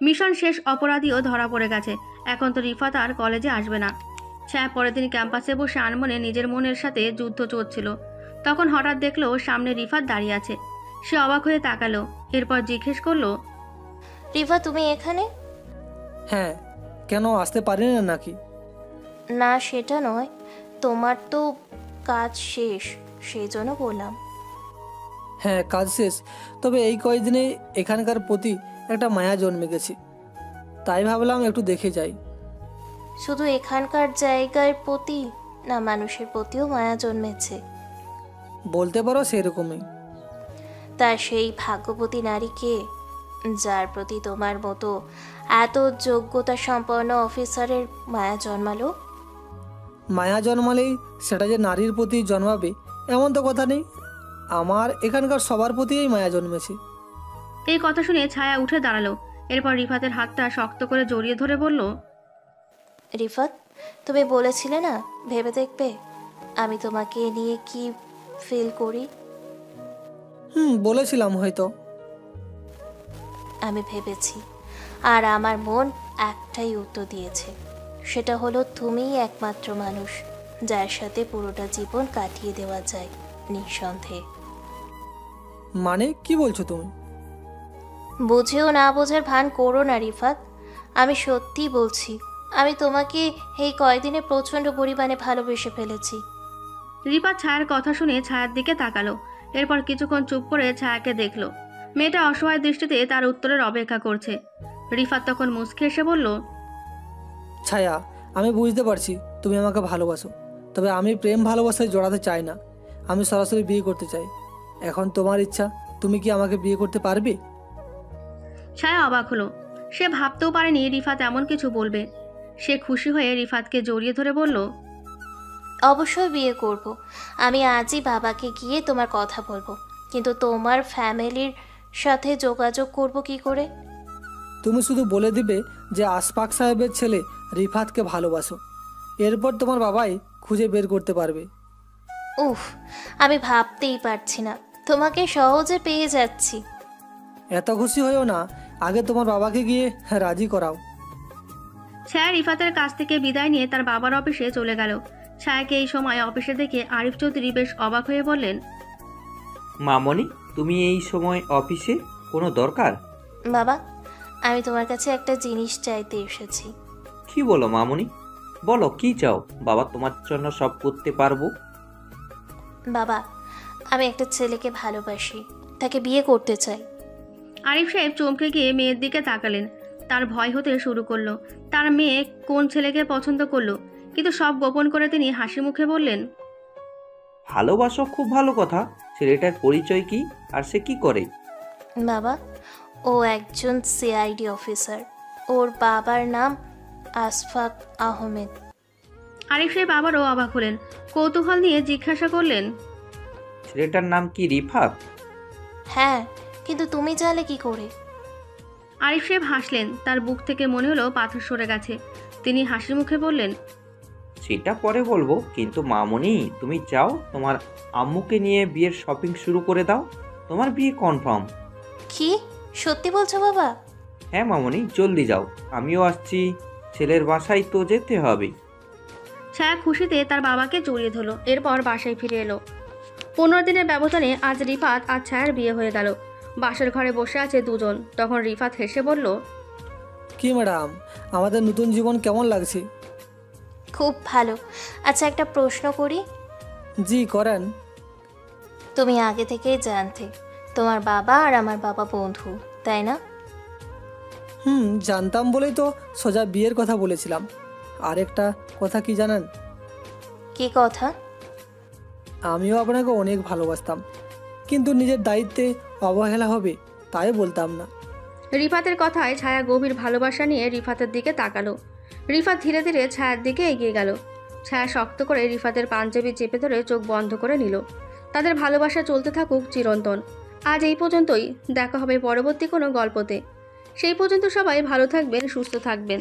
মিশন শেষ অপরাধীও ধরা পড়ে গেছে, এখন তো রিফাত আর কলেজে আসবে না। ছায়া পরের দিন ক্যাম্পাসে বসে আনমনে নিজের মনের সাথে যুদ্ধ চলছিল। তখন হঠাৎ দেখলো সামনে রিফাত দাঁড়িয়ে আছে। সে অবাক হয়ে তাকালো, এরপর জিজ্ঞেস করলো, রিফা তুমি এখানে? হ্যাঁ, কেন আসতে পারি না নাকি? না সেটা নয়, তোমার তো কাজ শেষ, সেই জন্য বললাম। হ্যাঁ, কাজ শেষ, তবে এই কয়েকদিনে এখানকার প্রতি একটা মায়া জন্মে গেছে, তাই ভাবলাম একটু দেখে যাই। শুধু এখানকার জায়গার প্রতি না, মানুষের প্রতিও মায়া জন্মেছে? বলতে পারো সেরকমই। তা সেই ভাগ্যবতী নারীকে যার প্রতি তোমার মতো এত যোগ্যতা সম্পন্ন অফিসারের মায়া জন্মালো? মায়া জন্মালেই সেটা যে নারীর প্রতি জন্মাবে এমন তো কথা নেই। আমার এখানকার সবার প্রতি এই মায়া জন্মেছে। এই কথা শুনে ছায়া উঠে দাঁড়ালো। এরপর রিফাতের হাতটা শক্ত করে জড়িয়ে ধরে বলল, রিফাত তুমি বলেছিলে না ভেবে দেখবে আমি তোমাকে নিয়ে কি ফিল করি? বলেছিলাম হয়তো। আমি ভেবেছি, আর আমার মন একটাই উত্তর দিয়েছে, সেটা হলো তুমিই একমাত্র মানুষ যার সাথে পুরোটা জীবন কাটিয়ে দেওয়া যায় নিঃসন্দেহে। মানে কি বলছো তুমি? বুঝেও না বোঝার ভান করো না রিফাত, আমি সত্যি বলছি, আমি তোমাকে এই কয়দিনে প্রচণ্ড পরিমাণে ভালোবেসে ফেলেছি। রিফাত ছায়ার কথা শুনে ছায়ার দিকে তাকালো। এরপর কিছুক্ষণ চুপ করে ছায়াকে দেখলো। মেয়েটা অসহায় দৃষ্টিতে তার উত্তরের অপেক্ষা করছে। রিফাত তখন মুচকি এসে বলল, ছায়া, আমি বুঝতে পারছি তুমি আমাকে ভালোবাসো, তবে আমি প্রেম ভালোবাসায় জড়াতে চাই না। আমি সরাসরি বিয়ে করতে চাই। এখন তোমার ইচ্ছা, তুমি কি আমাকে বিয়ে করতে পারবে? ছায়া অবাক হলো। সে ভাবতেও পারেনি রিফাত এমন কিছু বলবে। সে খুশি হয়ে রিফাতকে জড়িয়ে ধরে বলল, অবশ্যই বিয়ে করব। আমি আজই বাবাকে গিয়ে তোমার কথা বলবো, কিন্তু তোমার ফ্যামিলির সাথে যোগাযোগ করব কি করে? তুমি শুধু বলে দিবে যে আশফাক সাহেবের ছেলে রিফাতকে ভালোবাসো, এরপর তোমার বাবাই খুঁজে বের করতে পারবে। উফ, আমি ভাবতেই পারছি না, তোমাকে সহজে পেয়ে যাচ্ছি। এত খুশি হয়েও না, আগে তোমার বাবাকে গিয়ে রাজি করাও। ছায়া রিফাতের কাছ থেকে বিদায় নিয়ে তার বাবার অফিসে চলে গেল। ছায়াকে এই সময় অফিসে দেখে আরিফ চৌধুরী বেশ অবাক হয়ে বললেন, মামনি, তুমি এই সময় অফিসে, কোনো দরকার? বাবা, আমি তোমার কাছে একটা জিনিস চাইতে এসেছি। কি বলো মামনি, বলো কি চাও, বাবা তোমার জন্য সব করতে পারবো। বাবা, আমি একটা ছেলেকে ভালোবাসি, তাকে বিয়ে করতে চাই। আরিফ সাহেব চমকে গিয়ে মেয়ের দিকে তাকালেন। তার ভয় হতে শুরু করলো, তার মেয়ে কোন ছেলেকে পছন্দ করলো, কিন্তু সব গোপন করে তিনি হাসি মুখে বললেন, ভালোবাসো, খুব ভালো কথা। ছেলেটার পরিচয় কি আর সে কি করে? বাবা, ও একজন সিআইডি অফিসার, ওর বাবার নাম আশফাক আহমেদ। আরিফ সাহেব আবারও অবাক হলেন। কৌতূহল নিয়ে জিজ্ঞাসা করলেন, ছেলেটার নাম কি রিফাত? হ্যাঁ, কিন্তু তুমি জানলে কি করে? আরিফ সাহেব হাসলেন। তার বুক থেকে মনে হলো পাথর সরে গেছে। তিনি হাসি মুখে বললেন, সেটা পরে বলবো, কিন্তু মামনি তুমি চাও তোমার আম্মুকে নিয়ে বিয়ের শপিং শুরু করে দাও, তোমার বিয়ে কনফার্ম। কি সত্যি বলছো বাবা? হ্যাঁ মামনি, জলদি যাও, আমিও আসছি, ছেলের বাসায় তো যেতে হবে। ছায়া খুশিতে তার বাবাকে জড়িয়ে ধরলো, এরপর বাসায় ফিরে এলো। 15 দিনের ব্যবধানে আজ রিফাত আর ছায়ার বিয়ে হয়ে গেল। বাসার ঘরে বসে আছে দুজন। তখন রিফাত হেসে বলল, কি ম্যাডাম, আমাদের নতুন জীবন কেমন লাগছে? খুব ভালো। আচ্ছা, একটা প্রশ্ন করি? জি করেন। তুমি আগে থেকেই জানতে তোমার বাবা আর আমার বাবা বন্ধু, তাই না? জানতাম বলেই তো সোজা বিয়ের কথা বলেছিলাম। আর একটা কথা কি জানেন? কি কথা? আমিও আপনাকে অনেক ভালোবাসতাম, কিন্তু নিজের দায়িত্বে অবহেলা হবে তাই বলতাম না। রিফাতের কথায় ছায়া গভীর ভালোবাসা নিয়ে রিফাতের দিকে তাকালো। রিফাত ধীরে ধীরে ছায়ার দিকে এগিয়ে গেল। ছায়া শক্ত করে রিফাতের পাঞ্জাবি চেপে ধরে চোখ বন্ধ করে নিল। তাদের ভালোবাসা চলতে থাকুক চিরন্তন। আজ এই পর্যন্তই। দেখা হবে পরবর্তী কোনো গল্পতে। সেই পর্যন্ত সবাই ভালো থাকবেন, সুস্থ থাকবেন।